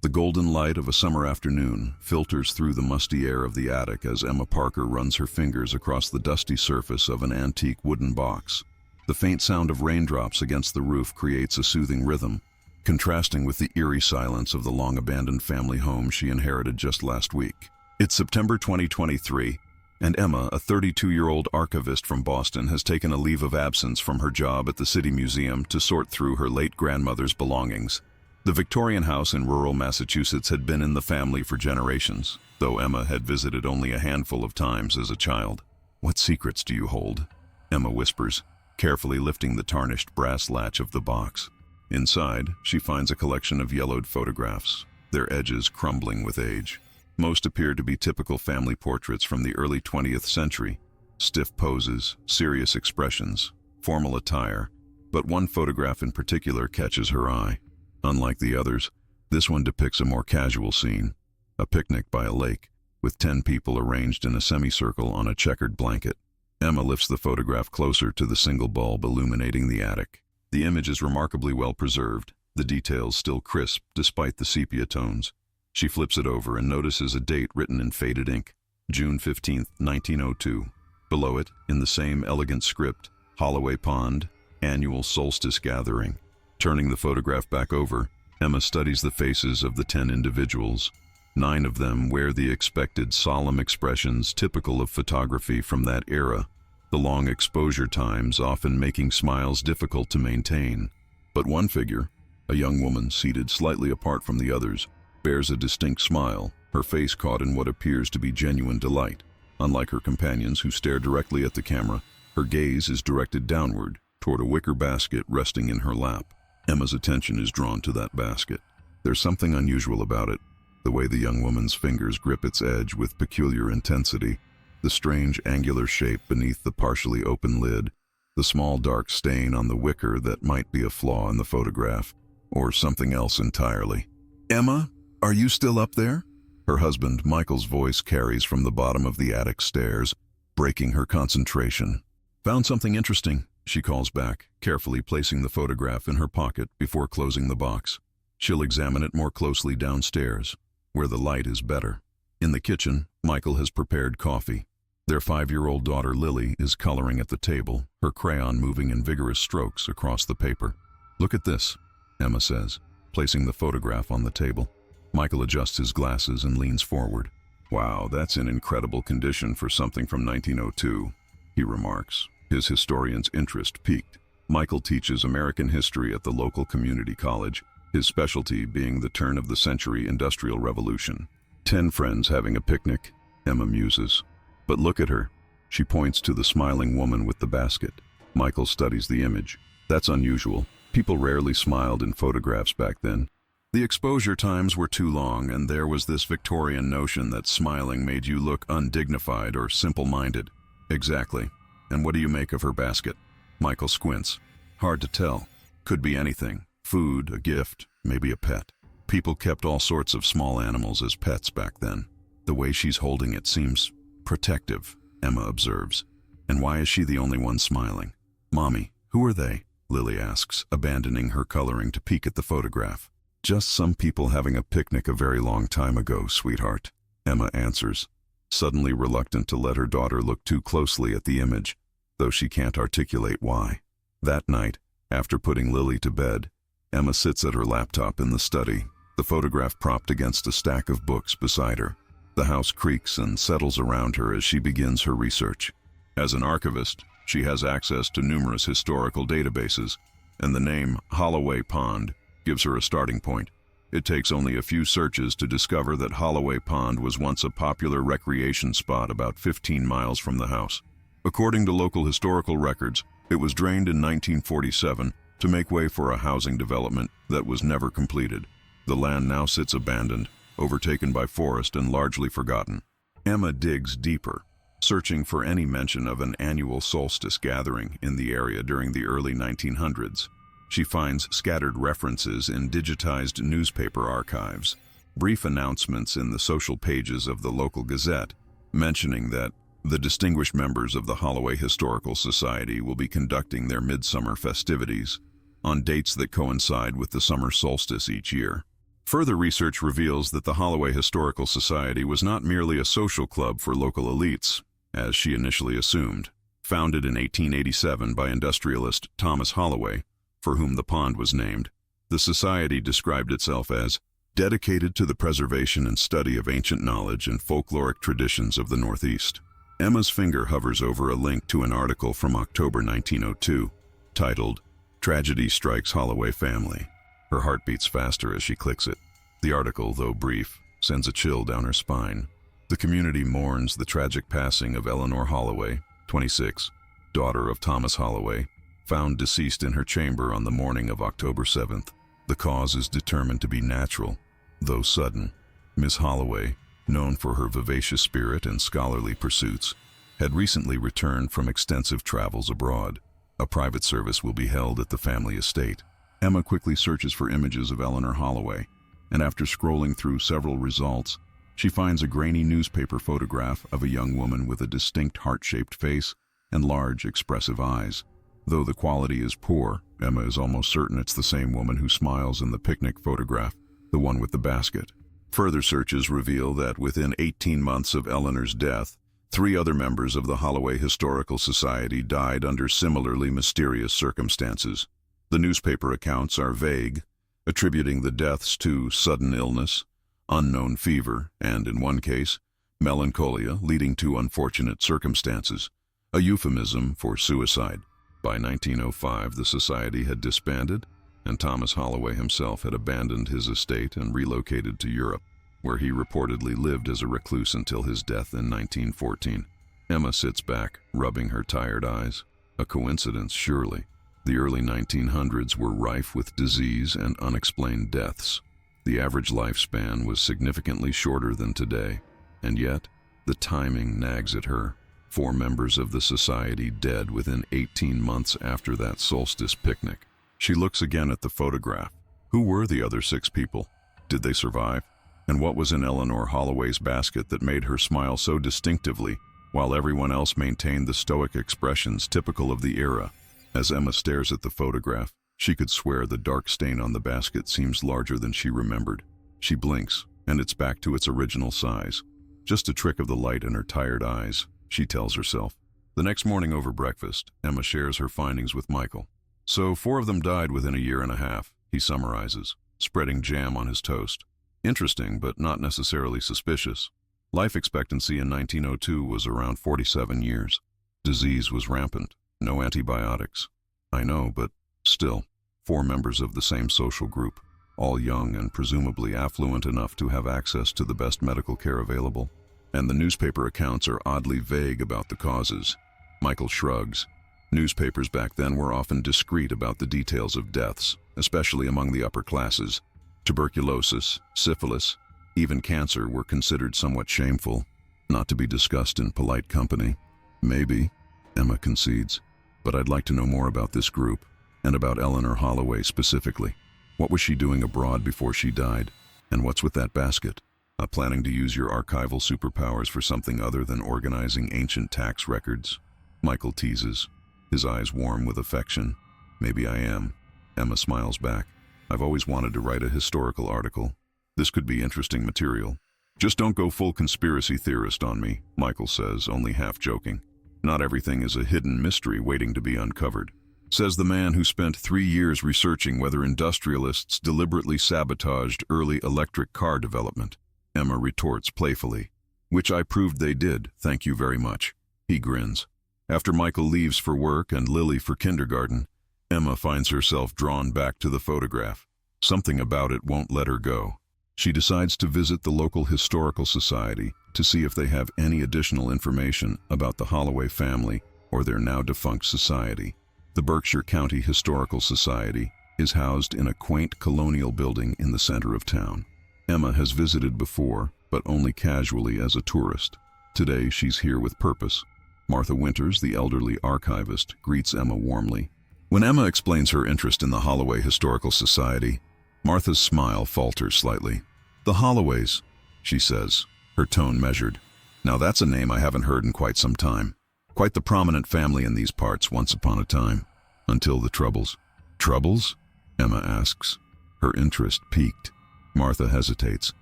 The golden light of a summer afternoon filters through the musty air of the attic as Emma Parker runs her fingers across the dusty surface of an antique wooden box. The faint sound of raindrops against the roof creates a soothing rhythm, contrasting with the eerie silence of the long-abandoned family home she inherited just last week. It's September 2023, and Emma, a 32-year-old archivist from Boston, has taken a leave of absence from her job at the City Museum to sort through her late grandmother's belongings. The Victorian house in rural Massachusetts had been in the family for generations, though Emma had visited only a handful of times as a child. "What secrets do you hold?" Emma whispers, carefully lifting the tarnished brass latch of the box. Inside, she finds a collection of yellowed photographs, their edges crumbling with age. Most appear to be typical family portraits from the early 20th century. Stiff poses, serious expressions, formal attire, but one photograph in particular catches her eye. Unlike the others, this one depicts a more casual scene, a picnic by a lake, with 10 people arranged in a semicircle on a checkered blanket. Emma lifts the photograph closer to the single bulb illuminating the attic. The image is remarkably well preserved, the details still crisp despite the sepia tones. She flips it over and notices a date written in faded ink, June 15, 1902. Below it, in the same elegant script, Holloway Pond, Annual Solstice Gathering. Turning the photograph back over, Emma studies the faces of the 10 individuals. 9 of them wear the expected solemn expressions typical of photography from that era, the long exposure times often making smiles difficult to maintain. But one figure, a young woman seated slightly apart from the others, bears a distinct smile, her face caught in what appears to be genuine delight. Unlike her companions who stare directly at the camera, her gaze is directed downward, toward a wicker basket resting in her lap. Emma's attention is drawn to that basket. There's something unusual about it, the way the young woman's fingers grip its edge with peculiar intensity, the strange angular shape beneath the partially open lid, the small dark stain on the wicker that might be a flaw in the photograph, or something else entirely. "Emma? Are you still up there?" Her husband, Michael's voice carries from the bottom of the attic stairs, breaking her concentration. "Found something interesting," she calls back, carefully placing the photograph in her pocket before closing the box. She'll examine it more closely downstairs, where the light is better. In the kitchen, Michael has prepared coffee. Their 5-year-old daughter, Lily, is coloring at the table, her crayon moving in vigorous strokes across the paper. "Look at this," Emma says, placing the photograph on the table. Michael adjusts his glasses and leans forward. "Wow, that's in incredible condition for something from 1902, he remarks, his historian's interest peaked. Michael teaches American history at the local community college, his specialty being the turn-of-the-century Industrial Revolution. 10 friends having a picnic, Emma muses. But look at her. She points to the smiling woman with the basket. Michael studies the image. That's unusual. People rarely smiled in photographs back then. The exposure times were too long, and there was this Victorian notion that smiling made you look undignified or simple-minded. Exactly. And what do you make of her basket? Michael squints. Hard to tell. Could be anything. Food, a gift, maybe a pet. People kept all sorts of small animals as pets back then. The way she's holding it seems protective, Emma observes. And why is she the only one smiling? "Mommy, who are they?" Lily asks, abandoning her coloring to peek at the photograph. "Just some people having a picnic a very long time ago, sweetheart," Emma answers, suddenly reluctant to let her daughter look too closely at the image, though she can't articulate why. That night, after putting Lily to bed, Emma sits at her laptop in the study, the photograph propped against a stack of books beside her. The house creaks and settles around her as she begins her research. As an archivist, she has access to numerous historical databases, and the name Holloway Pond gives her a starting point. It takes only a few searches to discover that Holloway Pond was once a popular recreation spot about 15 miles from the house. According to local historical records, it was drained in 1947 to make way for a housing development that was never completed. The land now sits abandoned, overtaken by forest and largely forgotten. Emma digs deeper, searching for any mention of an annual solstice gathering in the area during the early 1900s. She finds scattered references in digitized newspaper archives, brief announcements in the social pages of the local gazette, mentioning that the distinguished members of the Holloway Historical Society will be conducting their midsummer festivities on dates that coincide with the summer solstice each year. Further research reveals that the Holloway Historical Society was not merely a social club for local elites, as she initially assumed. Founded in 1887 by industrialist Thomas Holloway, for whom the pond was named, the society described itself as dedicated to the preservation and study of ancient knowledge and folkloric traditions of the Northeast. Emma's finger hovers over a link to an article from October 1902, titled, "Tragedy Strikes Holloway Family." Her heart beats faster as she clicks it. The article, though brief, sends a chill down her spine. The community mourns the tragic passing of Eleanor Holloway, 26, daughter of Thomas Holloway, found deceased in her chamber on the morning of October 7th. The cause is determined to be natural, though sudden. Miss Holloway, known for her vivacious spirit and scholarly pursuits, had recently returned from extensive travels abroad. A private service will be held at the family estate. Emma quickly searches for images of Eleanor Holloway, and after scrolling through several results, she finds a grainy newspaper photograph of a young woman with a distinct heart-shaped face and large, expressive eyes. Though the quality is poor, Emma is almost certain it's the same woman who smiles in the picnic photograph, the one with the basket. Further searches reveal that within 18 months of Eleanor's death, 3 other members of the Holloway Historical Society died under similarly mysterious circumstances. The newspaper accounts are vague, attributing the deaths to sudden illness, unknown fever, and, in one case, melancholia leading to unfortunate circumstances, a euphemism for suicide. By 1905, the society had disbanded, and Thomas Holloway himself had abandoned his estate and relocated to Europe, where he reportedly lived as a recluse until his death in 1914. Emma sits back, rubbing her tired eyes. A coincidence, surely. The early 1900s were rife with disease and unexplained deaths. The average lifespan was significantly shorter than today, and yet the timing nags at her. 4 members of the society dead within 18 months after that solstice picnic. She looks again at the photograph. Who were the other 6 people? Did they survive? And what was in Eleanor Holloway's basket that made her smile so distinctively, while everyone else maintained the stoic expressions typical of the era? As Emma stares at the photograph, she could swear the dark stain on the basket seems larger than she remembered. She blinks, and it's back to its original size. Just a trick of the light in her tired eyes, she tells herself. The next morning over breakfast, Emma shares her findings with Michael. So 4 of them died within a year and a half, he summarizes, spreading jam on his toast. Interesting, but not necessarily suspicious. Life expectancy in 1902 was around 47 years. Disease was rampant. No antibiotics. I know, but still, 4 members of the same social group, all young and presumably affluent enough to have access to the best medical care available. And the newspaper accounts are oddly vague about the causes. Michael shrugs. Newspapers back then were often discreet about the details of deaths, especially among the upper classes. Tuberculosis, syphilis, even cancer were considered somewhat shameful, not to be discussed in polite company. Maybe, Emma concedes. But I'd like to know more about this group, and about Eleanor Holloway specifically. What was she doing abroad before she died? And what's with that basket? Not planning to use your archival superpowers for something other than organizing ancient tax records? Michael teases, his eyes warm with affection. Maybe I am. Emma smiles back. I've always wanted to write a historical article. This could be interesting material. Just don't go full conspiracy theorist on me, Michael says, only half joking. Not everything is a hidden mystery waiting to be uncovered. Says the man who spent 3 years researching whether industrialists deliberately sabotaged early electric car development. Emma retorts playfully. Which I proved they did, thank you very much. He grins. After Michael leaves for work and Lily for kindergarten, Emma finds herself drawn back to the photograph. Something about it won't let her go. She decides to visit the local historical society to see if they have any additional information about the Holloway family or their now defunct society. The Berkshire County Historical Society is housed in a quaint colonial building in the center of town. Emma has visited before, but only casually as a tourist. Today she's here with purpose. Martha Winters, the elderly archivist, greets Emma warmly. When Emma explains her interest in the Holloway Historical Society, Martha's smile falters slightly. The Holloways, she says, her tone measured. Now that's a name I haven't heard in quite some time. Quite the prominent family in these parts once upon a time. Until the Troubles. Troubles? Emma asks. Her interest peaked. Martha hesitates.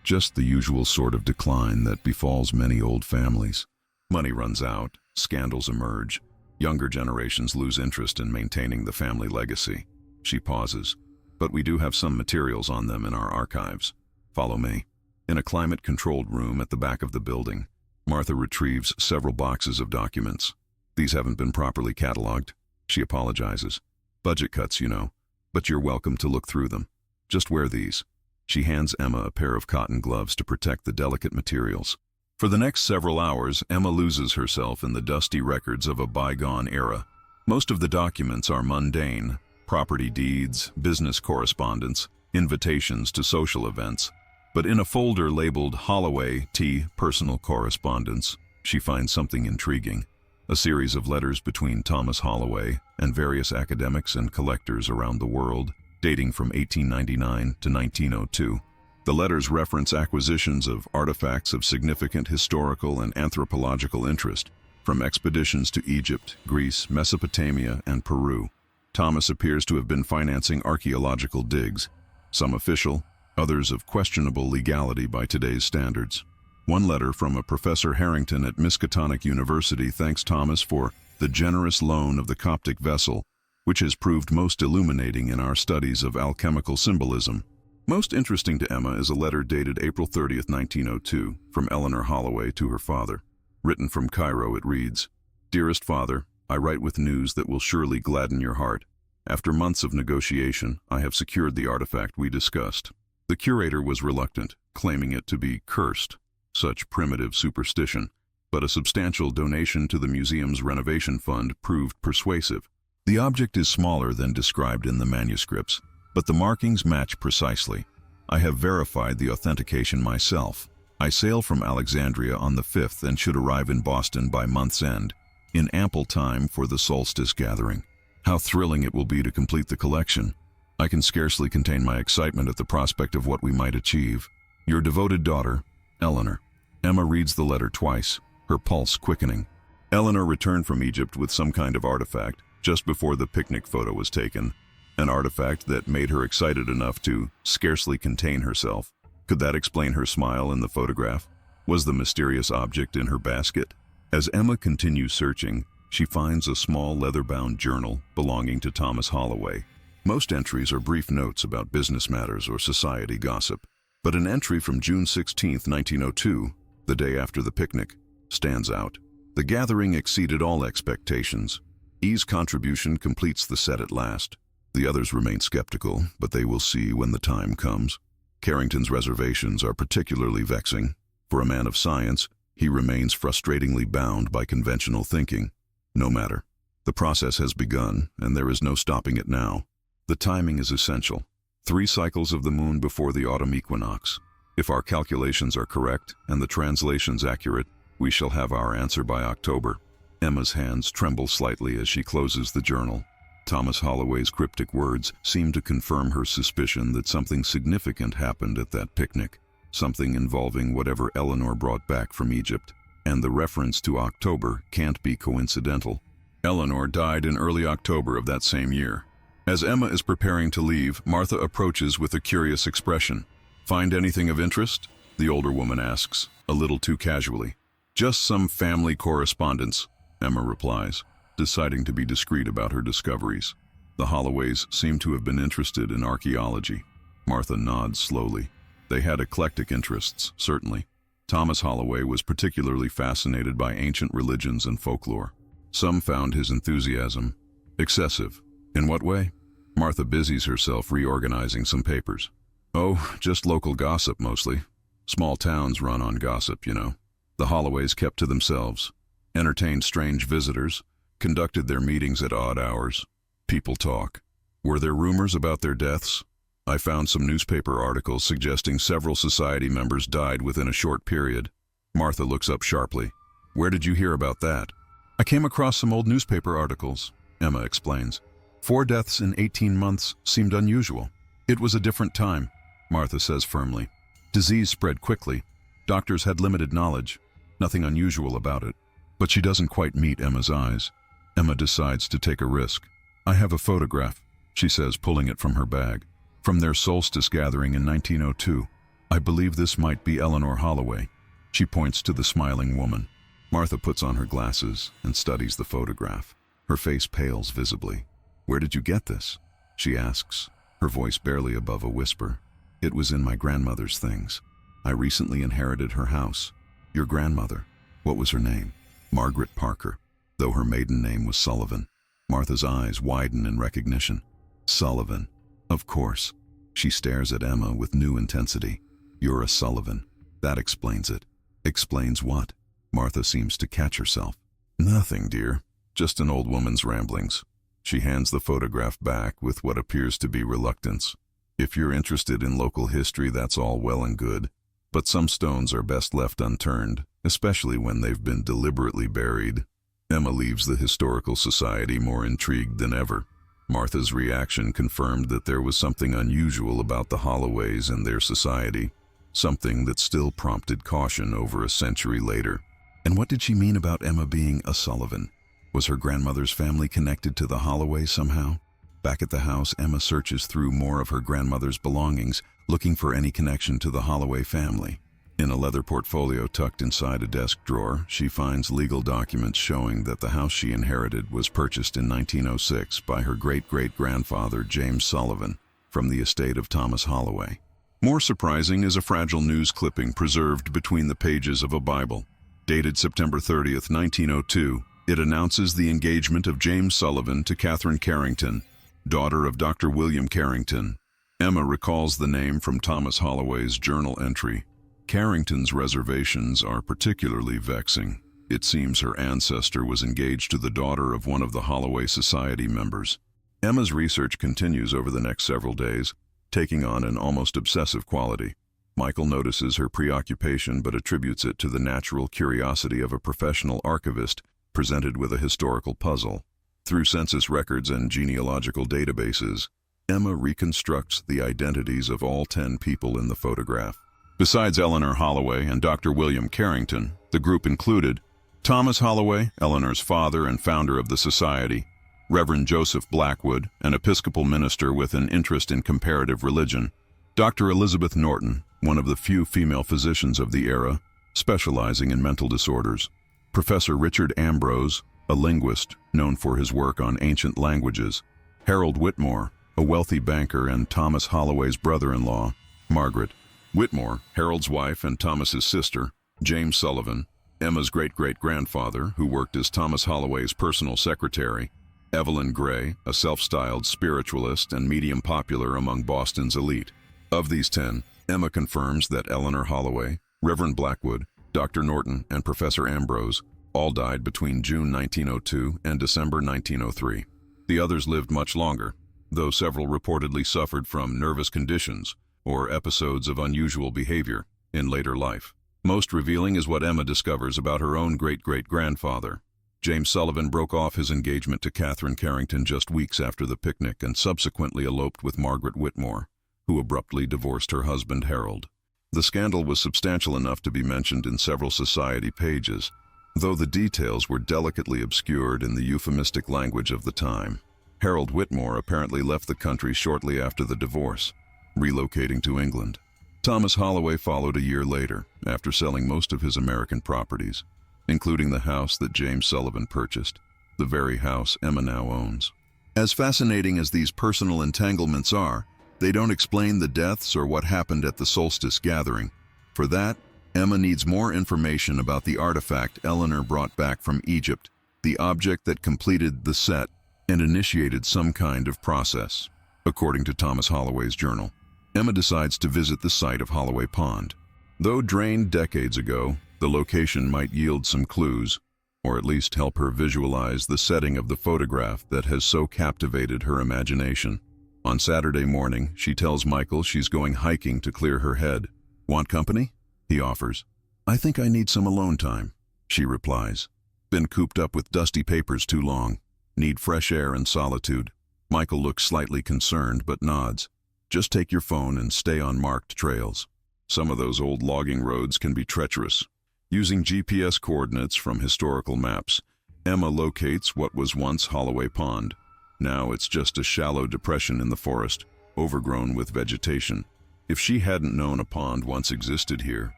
Just the usual sort of decline that befalls many old families. Money runs out, scandals emerge, younger generations lose interest in maintaining the family legacy. She pauses. But we do have some materials on them in our archives. Follow me. In a climate-controlled room at the back of the building, Martha retrieves several boxes of documents. These haven't been properly cataloged. She apologizes. Budget cuts, you know, but you're welcome to look through them. Just wear these. She hands Emma a pair of cotton gloves to protect the delicate materials. For the next several hours, Emma loses herself in the dusty records of a bygone era. Most of the documents are mundane: property deeds, business correspondence, invitations to social events. But in a folder labeled Holloway T. Personal Correspondence, she finds something intriguing. A series of letters between Thomas Holloway and various academics and collectors around the world, dating from 1899 to 1902. The letters reference acquisitions of artifacts of significant historical and anthropological interest, from expeditions to Egypt, Greece, Mesopotamia, and Peru. Thomas appears to have been financing archaeological digs, some official, others of questionable legality by today's standards. One letter from a Professor Harrington at Miskatonic University thanks Thomas for the generous loan of the Coptic vessel, which has proved most illuminating in our studies of alchemical symbolism. Most interesting to Emma is a letter dated April 30th, 1902, from Eleanor Holloway to her father. Written from Cairo, it reads, "Dearest Father, I write with news that will surely gladden your heart. After months of negotiation, I have secured the artifact we discussed. The curator was reluctant, claiming it to be cursed, such primitive superstition, but a substantial donation to the museum's renovation fund proved persuasive. The object is smaller than described in the manuscripts, but the markings match precisely. I have verified the authentication myself. I sail from Alexandria on the 5th and should arrive in Boston by month's end, in ample time for the solstice gathering. How thrilling it will be to complete the collection. I can scarcely contain my excitement at the prospect of what we might achieve. Your devoted daughter, Eleanor." Emma reads the letter twice, her pulse quickening. Eleanor returned from Egypt with some kind of artifact just before the picnic photo was taken, an artifact that made her excited enough to scarcely contain herself. Could that explain her smile in the photograph? Was the mysterious object in her basket? As Emma continues searching, she finds a small leather-bound journal belonging to Thomas Holloway. Most entries are brief notes about business matters or society gossip, but an entry from June 16, 1902, the day after the picnic, stands out. The gathering exceeded all expectations. E's contribution completes the set at last. The others remain skeptical, but they will see when the time comes. Carrington's reservations are particularly vexing. For a man of science, he remains frustratingly bound by conventional thinking. No matter. The process has begun, and there is no stopping it now. The timing is essential. 3 cycles of the moon before the autumn equinox. If our calculations are correct and the translations accurate, we shall have our answer by October. Emma's hands tremble slightly as she closes the journal. Thomas Holloway's cryptic words seem to confirm her suspicion that something significant happened at that picnic, something involving whatever Eleanor brought back from Egypt. And the reference to October can't be coincidental. Eleanor died in early October of that same year. As Emma is preparing to leave, Martha approaches with a curious expression. "Find anything of interest?" the older woman asks, a little too casually. "Just some family correspondence," Emma replies, deciding to be discreet about her discoveries. The Holloways seem to have been interested in archaeology. Martha nods slowly. They had eclectic interests, certainly. Thomas Holloway was particularly fascinated by ancient religions and folklore. Some found his enthusiasm excessive. In what way? Martha busies herself reorganizing some papers. "Oh, just local gossip mostly. Small towns run on gossip, you know. The Holloways kept to themselves, entertained strange visitors, conducted their meetings at odd hours. People talk. Were there rumors about their deaths? I found some newspaper articles suggesting several society members died within a short period." Martha looks up sharply. "Where did you hear about that?" "I came across some old newspaper articles," Emma explains. 4 deaths in 18 months seemed unusual. "It was a different time," Martha says firmly. "Disease spread quickly. Doctors had limited knowledge. Nothing unusual about it." But she doesn't quite meet Emma's eyes. Emma decides to take a risk. "I have a photograph," she says, pulling it from her bag. From their solstice gathering in 1902. I believe this might be Eleanor Holloway. She points to the smiling woman. Martha puts on her glasses and studies the photograph. Her face pales visibly. Where did you get this? She asks, her voice barely above a whisper. It was in my grandmother's things. I recently inherited her house. Your grandmother, what was her name? Margaret Parker, though her maiden name was Sullivan. Martha's eyes widen in recognition. Sullivan, of course. She stares at Emma with new intensity. You're a Sullivan. That explains it. Explains what? Martha seems to catch herself. Nothing, dear. Just an old woman's ramblings. She hands the photograph back with what appears to be reluctance. If you're interested in local history, that's all well and good. But some stones are best left unturned, especially when they've been deliberately buried. Emma leaves the Historical Society more intrigued than ever. Martha's reaction confirmed that there was something unusual about the Holloways and their society, something that still prompted caution over a century later. And what did she mean about Emma being a Sullivan? Was her grandmother's family connected to the Holloways somehow? Back at the house, Emma searches through more of her grandmother's belongings, looking for any connection to the Holloway family. In a leather portfolio tucked inside a desk drawer, she finds legal documents showing that the house she inherited was purchased in 1906 by her great-great-grandfather James Sullivan from the estate of Thomas Holloway. More surprising is a fragile news clipping preserved between the pages of a Bible. Dated September 30th, 1902, it announces the engagement of James Sullivan to Catherine Carrington, daughter of Dr. William Carrington. Emma recalls the name from Thomas Holloway's journal entry. Carrington's reservations are particularly vexing. It seems her ancestor was engaged to the daughter of one of the Holloway Society members. Emma's research continues over the next several days, taking on an almost obsessive quality. Michael notices her preoccupation but attributes it to the natural curiosity of a professional archivist presented with a historical puzzle. Through census records and genealogical databases, Emma reconstructs the identities of all 10 people in the photograph. Besides Eleanor Holloway and Dr. William Carrington, the group included Thomas Holloway, Eleanor's father and founder of the society, Reverend Joseph Blackwood, an Episcopal minister with an interest in comparative religion, Dr. Elizabeth Norton, one of the few female physicians of the era, specializing in mental disorders, Professor Richard Ambrose, a linguist known for his work on ancient languages, Harold Whitmore, a wealthy banker and Thomas Holloway's brother-in-law, Margaret Whitmore, Harold's wife and Thomas's sister, James Sullivan, Emma's great-great-grandfather, who worked as Thomas Holloway's personal secretary, Evelyn Gray, a self-styled spiritualist and medium popular among Boston's elite. Of these 10, Emma confirms that Eleanor Holloway, Reverend Blackwood, Dr. Norton, and Professor Ambrose all died between June 1902 and December 1903. The others lived much longer, though several reportedly suffered from nervous conditions or episodes of unusual behavior in later life. Most revealing is what Emma discovers about her own great-great-grandfather. James Sullivan broke off his engagement to Catherine Carrington just weeks after the picnic and subsequently eloped with Margaret Whitmore, who abruptly divorced her husband Harold. The scandal was substantial enough to be mentioned in several society pages, though the details were delicately obscured in the euphemistic language of the time. Harold Whitmore apparently left the country shortly after the divorce, relocating to England. Thomas Holloway followed a year later, after selling most of his American properties, including the house that James Sullivan purchased, the very house Emma now owns. As fascinating as these personal entanglements are, they don't explain the deaths or what happened at the solstice gathering. For that, Emma needs more information about the artifact Eleanor brought back from Egypt, the object that completed the set and initiated some kind of process, according to Thomas Holloway's journal. Emma decides to visit the site of Holloway Pond. Though drained decades ago, the location might yield some clues, or at least help her visualize the setting of the photograph that has so captivated her imagination. On Saturday morning, she tells Michael she's going hiking to clear her head. Want company? He offers. I think I need some alone time, she replies. Been cooped up with dusty papers too long. Need fresh air and solitude. Michael looks slightly concerned but nods. Just take your phone and stay on marked trails. Some of those old logging roads can be treacherous. Using GPS coordinates from historical maps, Emma locates what was once Holloway Pond. Now it's just a shallow depression in the forest. overgrown with vegetation. If she hadn't known a pond once existed here,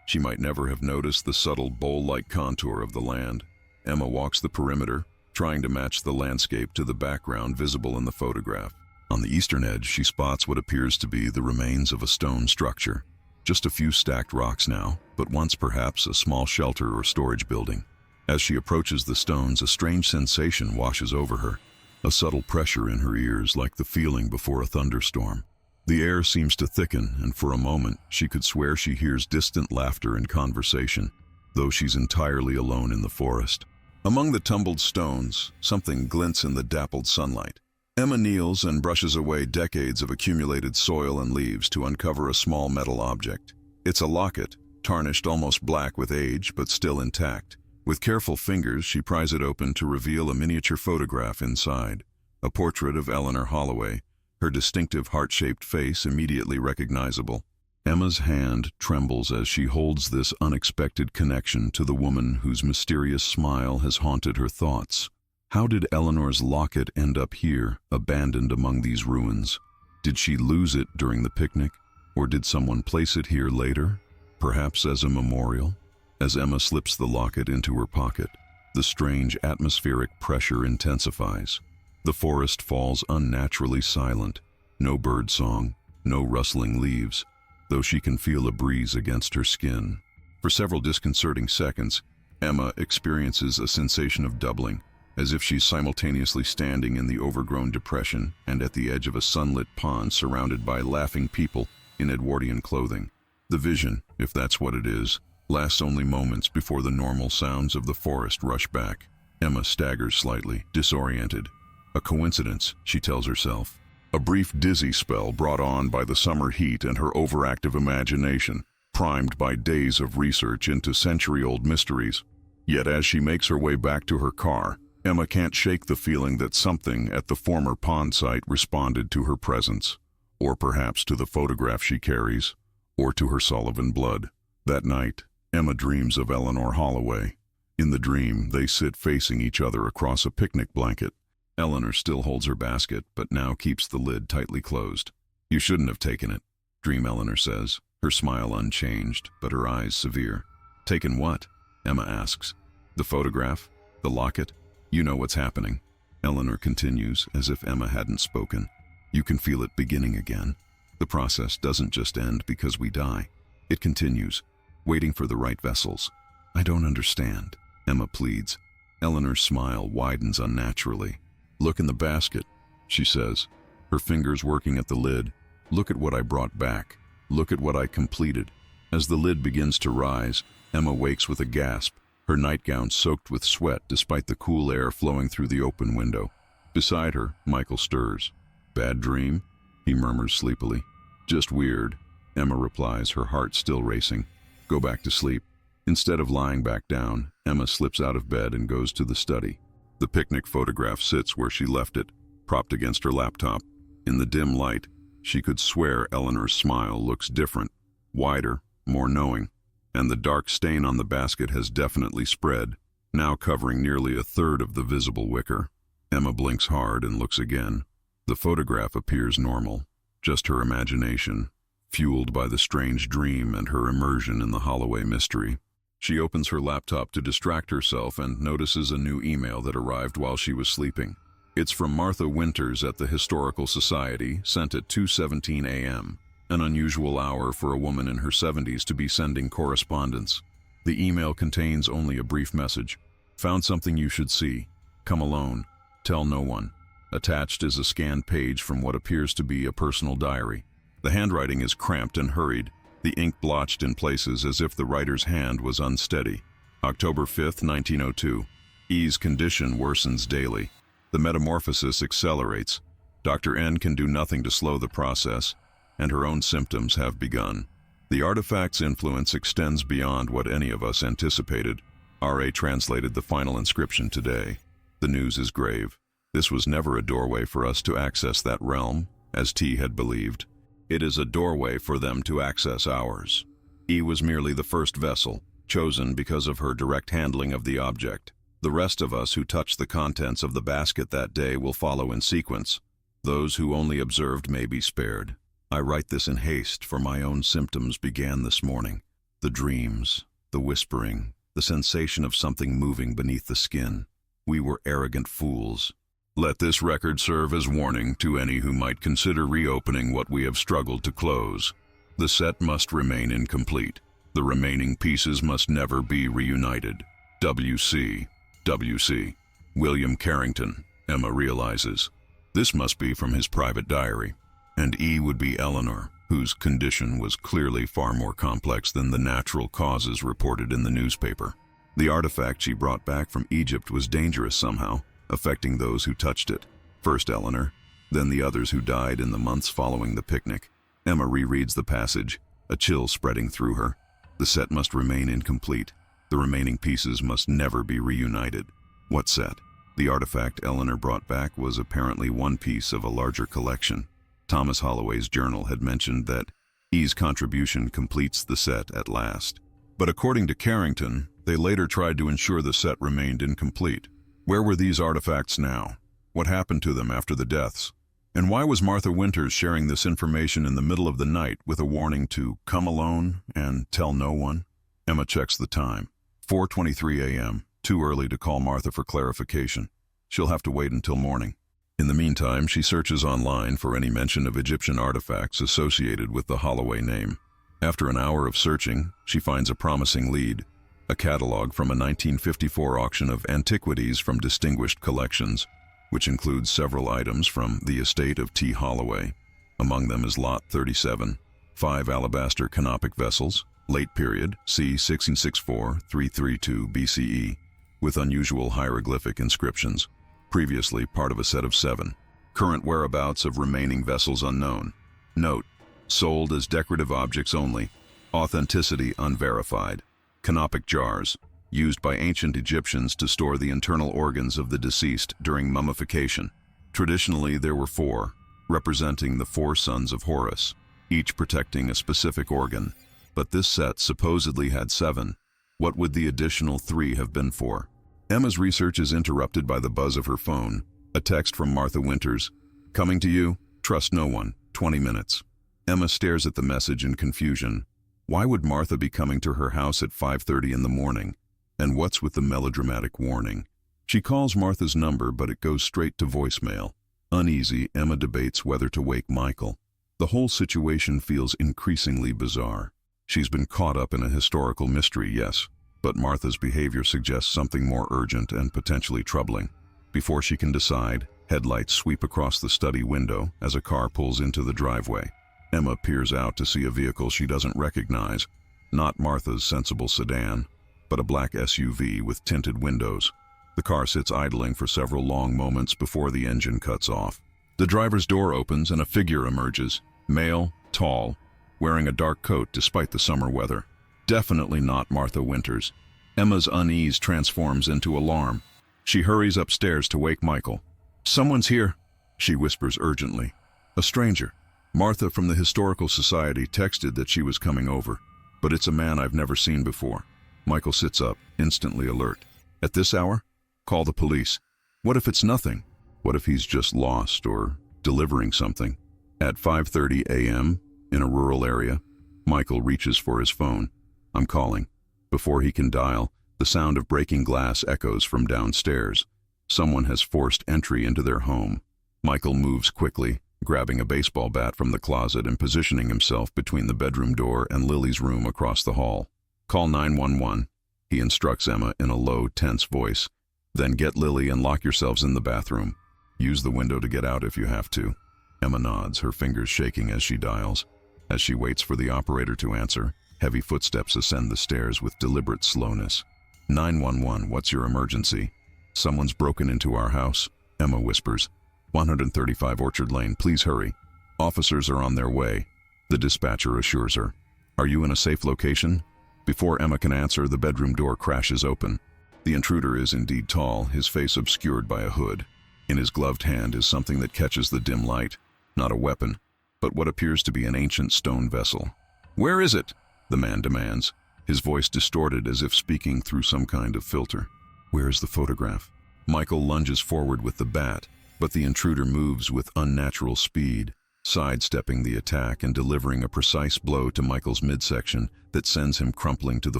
she might never have noticed the subtle bowl-like contour of the land. Emma walks the perimeter, trying to match the landscape to the background visible in the photograph. On the eastern edge, she spots what appears to be the remains of a stone structure. Just a few stacked rocks now, but once perhaps a small shelter or storage building. As she approaches the stones, a strange sensation washes over her. A subtle pressure in her ears, like the feeling before a thunderstorm. The air seems to thicken, and for a moment, she could swear she hears distant laughter and conversation, though she's entirely alone in the forest. Among the tumbled stones, something glints in the dappled sunlight. Emma kneels and brushes away decades of accumulated soil and leaves to uncover a small metal object. It's a locket, tarnished almost black with age, but still intact. With careful fingers, she pries it open to reveal a miniature photograph inside. A portrait of Eleanor Holloway, her distinctive heart-shaped face immediately recognizable. Emma's hand trembles as she holds this unexpected connection to the woman whose mysterious smile has haunted her thoughts. How did Eleanor's locket end up here, abandoned among these ruins? Did she lose it during the picnic, or did someone place it here later, perhaps as a memorial? As Emma slips the locket into her pocket, the strange atmospheric pressure intensifies. The forest falls unnaturally silent. No bird song, no rustling leaves, though she can feel a breeze against her skin. For several disconcerting seconds, Emma experiences a sensation of doubling, as if she's simultaneously standing in the overgrown depression and at the edge of a sunlit pond surrounded by laughing people in Edwardian clothing. The vision, if that's what it is, lasts only moments before the normal sounds of the forest rush back. Emma staggers slightly, disoriented. A coincidence, she tells herself. A brief dizzy spell brought on by the summer heat and her overactive imagination, primed by days of research into century-old mysteries. Yet as she makes her way back to her car, Emma can't shake the feeling that something at the former pond site responded to her presence, or perhaps to the photograph she carries, or to her Sullivan blood. That night, Emma dreams of Eleanor Holloway. In the dream, they sit facing each other across a picnic blanket. Eleanor still holds her basket, but now keeps the lid tightly closed. "You shouldn't have taken it," Dream Eleanor says, her smile unchanged, but her eyes severe. "Taken what?" Emma asks. "The photograph? The locket? You know what's happening." Eleanor continues, as if Emma hadn't spoken. "You can feel it beginning again. The process doesn't just end because we die. It continues, waiting for the right vessels." "I don't understand," Emma pleads. Eleanor's smile widens unnaturally. "Look in the basket," she says, her fingers working at the lid. "Look at what I brought back. Look at what I completed." As the lid begins to rise, Emma wakes with a gasp, her nightgown soaked with sweat despite the cool air flowing through the open window. Beside her, Michael stirs. "Bad dream?" he murmurs sleepily. "Just weird," Emma replies, her heart still racing. "Go back to sleep." Instead of lying back down, Emma slips out of bed and goes to the study. The picnic photograph sits where she left it, propped against her laptop. In the dim light, she could swear Eleanor's smile looks different, wider, more knowing, and the dark stain on the basket has definitely spread, now covering nearly a third of the visible wicker. Emma blinks hard and looks again. The photograph appears normal, just her imagination, fueled by the strange dream and her immersion in the Holloway mystery. She opens her laptop to distract herself and notices a new email that arrived while she was sleeping. It's from Martha Winters at the Historical Society, sent at 2:17 a.m., an unusual hour for a woman in her 70s to be sending correspondence. The email contains only a brief message. "Found something you should see. Come alone. Tell no one." Attached is a scanned page from what appears to be a personal diary. The handwriting is cramped and hurried, the ink blotched in places as if the writer's hand was unsteady. October 5th, 1902. E's condition worsens daily. The metamorphosis accelerates. Dr. N can do nothing to slow the process, and her own symptoms have begun. The artifact's influence extends beyond what any of us anticipated. R.A. translated the final inscription today. The news is grave. This was never a doorway for us to access that realm, as T had believed. It is a doorway for them to access ours. E was merely the first vessel, chosen because of her direct handling of the object. The rest of us who touched the contents of the basket that day will follow in sequence. Those who only observed may be spared. I write this in haste, for my own symptoms began this morning. The dreams, the whispering, the sensation of something moving beneath the skin. We were arrogant fools. Let this record serve as warning to any who might consider reopening what we have struggled to close. The set must remain incomplete. The remaining pieces must never be reunited. W.C. W.C. William Carrington, Emma realizes. This must be from his private diary. And E would be Eleanor, whose condition was clearly far more complex than the natural causes reported in the newspaper. The artifact she brought back from Egypt was dangerous somehow, affecting those who touched it. First Eleanor, then the others who died in the months following the picnic. Emma rereads the passage, a chill spreading through her. The set must remain incomplete. The remaining pieces must never be reunited. What set? The artifact Eleanor brought back was apparently one piece of a larger collection. Thomas Holloway's journal had mentioned that E's contribution completes the set at last. But according to Carrington, they later tried to ensure the set remained incomplete. Where were these artifacts now? What happened to them after the deaths? And why was Martha Winters sharing this information in the middle of the night with a warning to come alone and tell no one? Emma checks the time. 4:23 a.m., too early to call Martha for clarification. She'll have to wait until morning. In the meantime, she searches online for any mention of Egyptian artifacts associated with the Holloway name. After an hour of searching, she finds a promising lead, a catalog from a 1954 auction of antiquities from distinguished collections, which includes several items from the estate of T. Holloway. Among them is Lot 37, 5 alabaster canopic vessels, late period, c. 1664-332 BCE, with unusual hieroglyphic inscriptions, previously part of a set of 7. Current whereabouts of remaining vessels unknown. Note: sold as decorative objects only. Authenticity unverified. Canopic jars, used by ancient Egyptians to store the internal organs of the deceased during mummification. Traditionally, there were 4, representing the 4 sons of Horus, each protecting a specific organ. But this set supposedly had 7. What would the additional 3 have been for? Emma's research is interrupted by the buzz of her phone. A text from Martha Winters. Coming to you. Trust no one. 20 minutes. Emma stares at the message in confusion. Why would Martha be coming to her house at 5:30 in the morning? And what's with the melodramatic warning? She calls Martha's number, but it goes straight to voicemail. Uneasy, Emma debates whether to wake Michael. The whole situation feels increasingly bizarre. She's been caught up in a historical mystery, yes, but Martha's behavior suggests something more urgent and potentially troubling. Before she can decide, headlights sweep across the study window as a car pulls into the driveway. Emma peers out to see a vehicle she doesn't recognize, not Martha's sensible sedan, but a black SUV with tinted windows. The car sits idling for several long moments before the engine cuts off. The driver's door opens and a figure emerges, male, tall, wearing a dark coat despite the summer weather. Definitely not Martha Winters. Emma's unease transforms into alarm. She hurries upstairs to wake Michael. "Someone's here," she whispers urgently. "A stranger." Martha from the Historical Society texted that she was coming over, but it's a man I've never seen before. Michael sits up, instantly alert. At this hour? Call the police. What if it's nothing? What if he's just lost or delivering something? At 5:30 a.m., in a rural area, Michael reaches for his phone. "I'm calling." Before he can dial, the sound of breaking glass echoes from downstairs. Someone has forced entry into their home. Michael moves quickly, grabbing a baseball bat from the closet and positioning himself between the bedroom door and Lily's room across the hall. "Call 911, he instructs Emma in a low, tense voice. "Then get Lily and lock yourselves in the bathroom. Use the window to get out if you have to." Emma nods, her fingers shaking as she dials. As she waits for the operator to answer, heavy footsteps ascend the stairs with deliberate slowness. 911, what's your emergency? "Someone's broken into our house," Emma whispers. 135 Orchard Lane, please hurry. "Officers are on their way," the dispatcher assures her. "Are you in a safe location?" Before Emma can answer, the bedroom door crashes open. The intruder is indeed tall, his face obscured by a hood. In his gloved hand is something that catches the dim light. Not a weapon, but what appears to be an ancient stone vessel. "Where is it?" the man demands, his voice distorted as if speaking through some kind of filter. "Where is the photograph?" Michael lunges forward with the bat, But the intruder moves with unnatural speed, sidestepping the attack and delivering a precise blow to Michael's midsection that sends him crumpling to the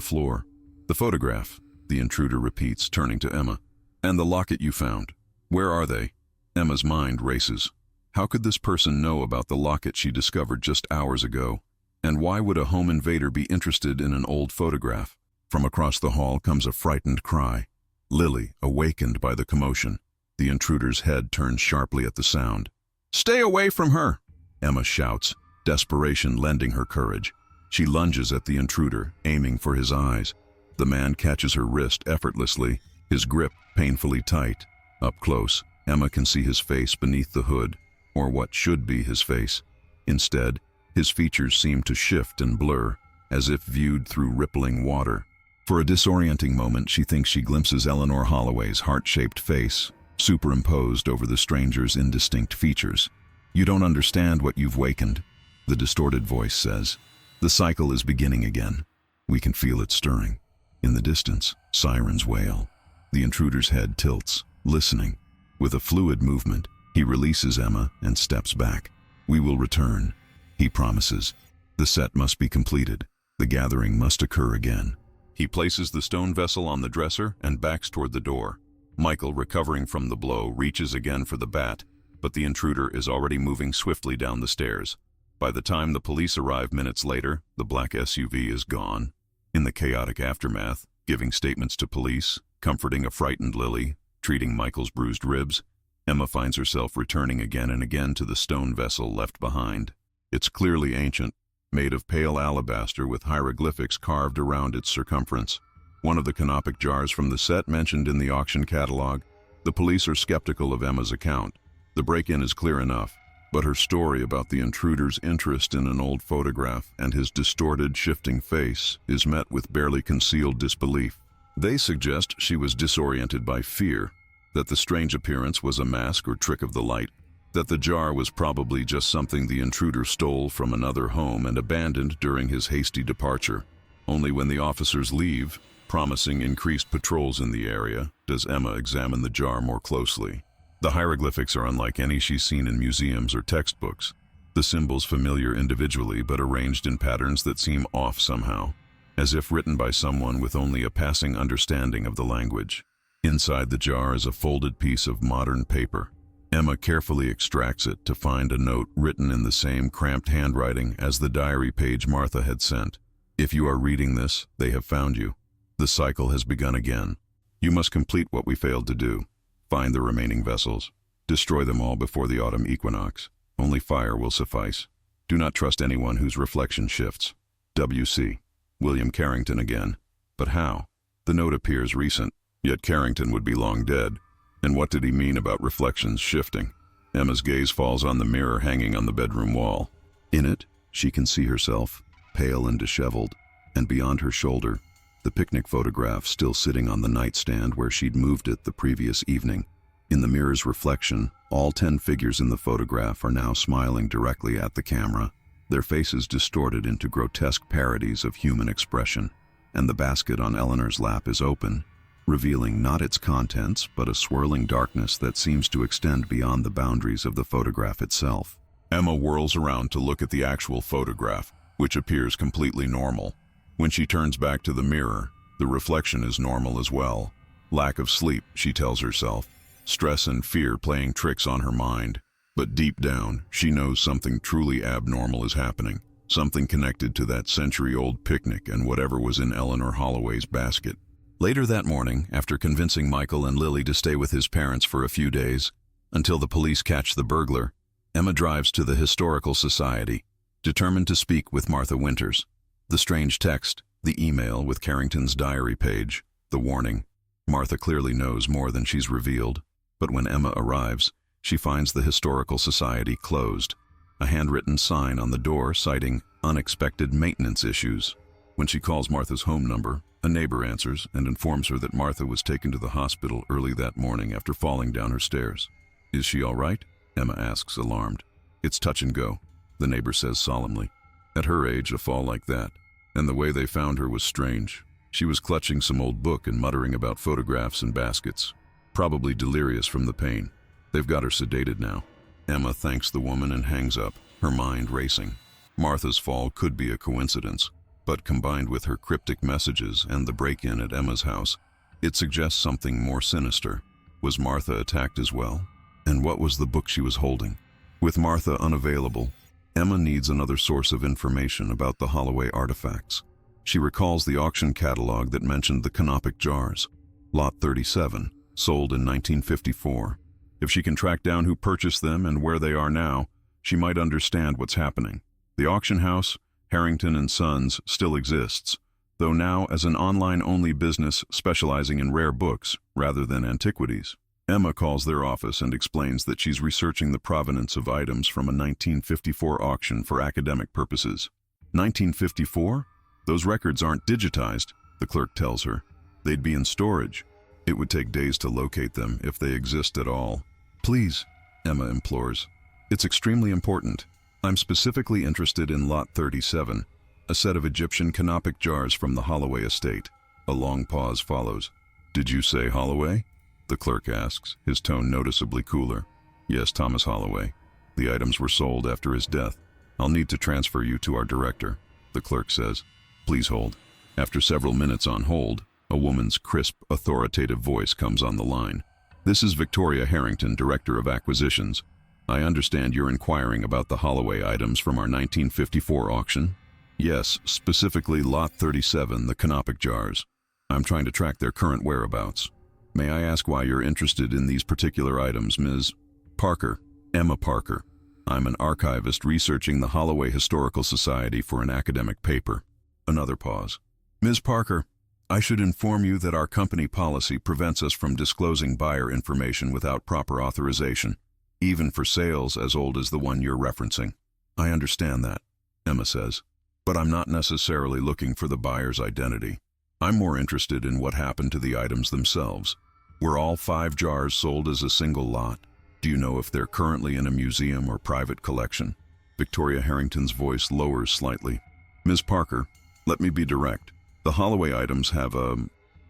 floor. "The photograph," the intruder repeats, turning to Emma. "And the locket you found. Where are they?" Emma's mind races. How could this person know about the locket she discovered just hours ago? And why would a home invader be interested in an old photograph? From across the hall comes a frightened cry. Lily, awakened by the commotion. The intruder's head turns sharply at the sound. "Stay away from her!" Emma shouts, desperation lending her courage. She lunges at the intruder, aiming for his eyes. The man catches her wrist effortlessly, his grip painfully tight. Up close, Emma can see his face beneath the hood, or what should be his face. Instead, his features seem to shift and blur, as if viewed through rippling water. For a disorienting moment, she thinks she glimpses Eleanor Holloway's heart-shaped face, superimposed over the stranger's indistinct features. "You don't understand what you've wakened," the distorted voice says. "The cycle is beginning again. We can feel it stirring." In the distance, sirens wail. The intruder's head tilts, listening. With a fluid movement, he releases Emma and steps back. "We will return," he promises. The set must be completed. The gathering must occur again. He places the stone vessel on the dresser and backs toward the door. Michael, recovering from the blow, reaches again for the bat, but the intruder is already moving swiftly down the stairs. By the time the police arrive minutes later, the black SUV is gone. In the chaotic aftermath, giving statements to police, comforting a frightened Lily, treating Michael's bruised ribs, Emma finds herself returning again and again to the stone vessel left behind. It's clearly ancient, made of pale alabaster with hieroglyphics carved around its circumference. One of the canopic jars from the set mentioned in the auction catalog. The police are skeptical of Emma's account. The break-in is clear enough, but her story about the intruder's interest in an old photograph and his distorted, shifting face is met with barely concealed disbelief. They suggest she was disoriented by fear, that the strange appearance was a mask or trick of the light, that the jar was probably just something the intruder stole from another home and abandoned during his hasty departure. Only when the officers leave, promising increased patrols in the area, does Emma examine the jar more closely. The hieroglyphics are unlike any she's seen in museums or textbooks. The symbols familiar individually but arranged in patterns that seem off somehow, as if written by someone with only a passing understanding of the language. Inside the jar is a folded piece of modern paper. Emma carefully extracts it to find a note written in the same cramped handwriting as the diary page Martha had sent. "If you are reading this, they have found you. The cycle has begun again. You must complete what we failed to do. Find the remaining vessels. Destroy them all before the autumn equinox. Only fire will suffice. Do not trust anyone whose reflection shifts. W.C. William Carrington again. But how? The note appears recent, yet Carrington would be long dead. And what did he mean about reflections shifting?" Emma's gaze falls on the mirror hanging on the bedroom wall. In it, she can see herself, pale and disheveled, and beyond her shoulder, the picnic photograph still sitting on the nightstand where she'd moved it the previous evening. In the mirror's reflection, all 10 figures in the photograph are now smiling directly at the camera, their faces distorted into grotesque parodies of human expression. And the basket on Eleanor's lap is open, revealing not its contents, but a swirling darkness that seems to extend beyond the boundaries of the photograph itself. Emma whirls around to look at the actual photograph, which appears completely normal. When she turns back to the mirror, the reflection is normal as well. Lack of sleep, she tells herself. Stress and fear playing tricks on her mind. But deep down, she knows something truly abnormal is happening. Something connected to that century-old picnic and whatever was in Eleanor Holloway's basket. Later that morning, after convincing Michael and Lily to stay with his parents for a few days, until the police catch the burglar, Emma drives to the Historical Society, determined to speak with Martha Winters. The strange text, the email with Carrington's diary page, the warning. Martha clearly knows more than she's revealed, but when Emma arrives, she finds the Historical Society closed, a handwritten sign on the door citing unexpected maintenance issues. When she calls Martha's home number, a neighbor answers and informs her that Martha was taken to the hospital early that morning after falling down her stairs. "Is she all right?" Emma asks, alarmed. "It's touch and go," the neighbor says solemnly. "At her age, a fall like that. And the way they found her was strange. She was clutching some old book and muttering about photographs and baskets, probably delirious from the pain. They've got her sedated now. Emma thanks the woman and hangs up, her mind racing. Martha's fall could be a coincidence, but combined with her cryptic messages and the break-in at Emma's house, it suggests something more sinister. Was Martha attacked as well? And what was the book she was holding? With Martha unavailable, Emma needs another source of information about the Holloway artifacts. She recalls the auction catalog that mentioned the canopic jars. Lot 37, sold in 1954. If she can track down who purchased them and where they are now, she might understand what's happening. The auction house, Harrington & Sons, still exists, though now as an online-only business specializing in rare books rather than antiquities. Emma calls their office and explains that she's researching the provenance of items from a 1954 auction for academic purposes. 1954? Those records aren't digitized, the clerk tells her. They'd be in storage. It would take days to locate them if they exist at all. Please, Emma implores. It's extremely important. I'm specifically interested in Lot 37, a set of Egyptian canopic jars from the Holloway estate. A long pause follows. Did you say Holloway? The clerk asks, his tone noticeably cooler. Yes, Thomas Holloway. The items were sold after his death. I'll need to transfer you to our director, the clerk says. Please hold. After several minutes on hold, a woman's crisp, authoritative voice comes on the line. This is Victoria Harrington, Director of Acquisitions. I understand you're inquiring about the Holloway items from our 1954 auction? Yes, specifically Lot 37, the canopic jars. I'm trying to track their current whereabouts. May I ask why you're interested in these particular items, Ms. Parker? Emma Parker. I'm an archivist researching the Holloway Historical Society for an academic paper. Another pause. Ms. Parker, I should inform you that our company policy prevents us from disclosing buyer information without proper authorization, even for sales as old as the one you're referencing. I understand that, Emma says, but I'm not necessarily looking for the buyer's identity. I'm more interested in what happened to the items themselves. Were all 5 jars sold as a single lot? Do you know if they're currently in a museum or private collection? Victoria Harrington's voice lowers slightly. Ms. Parker, let me be direct. The Holloway items have a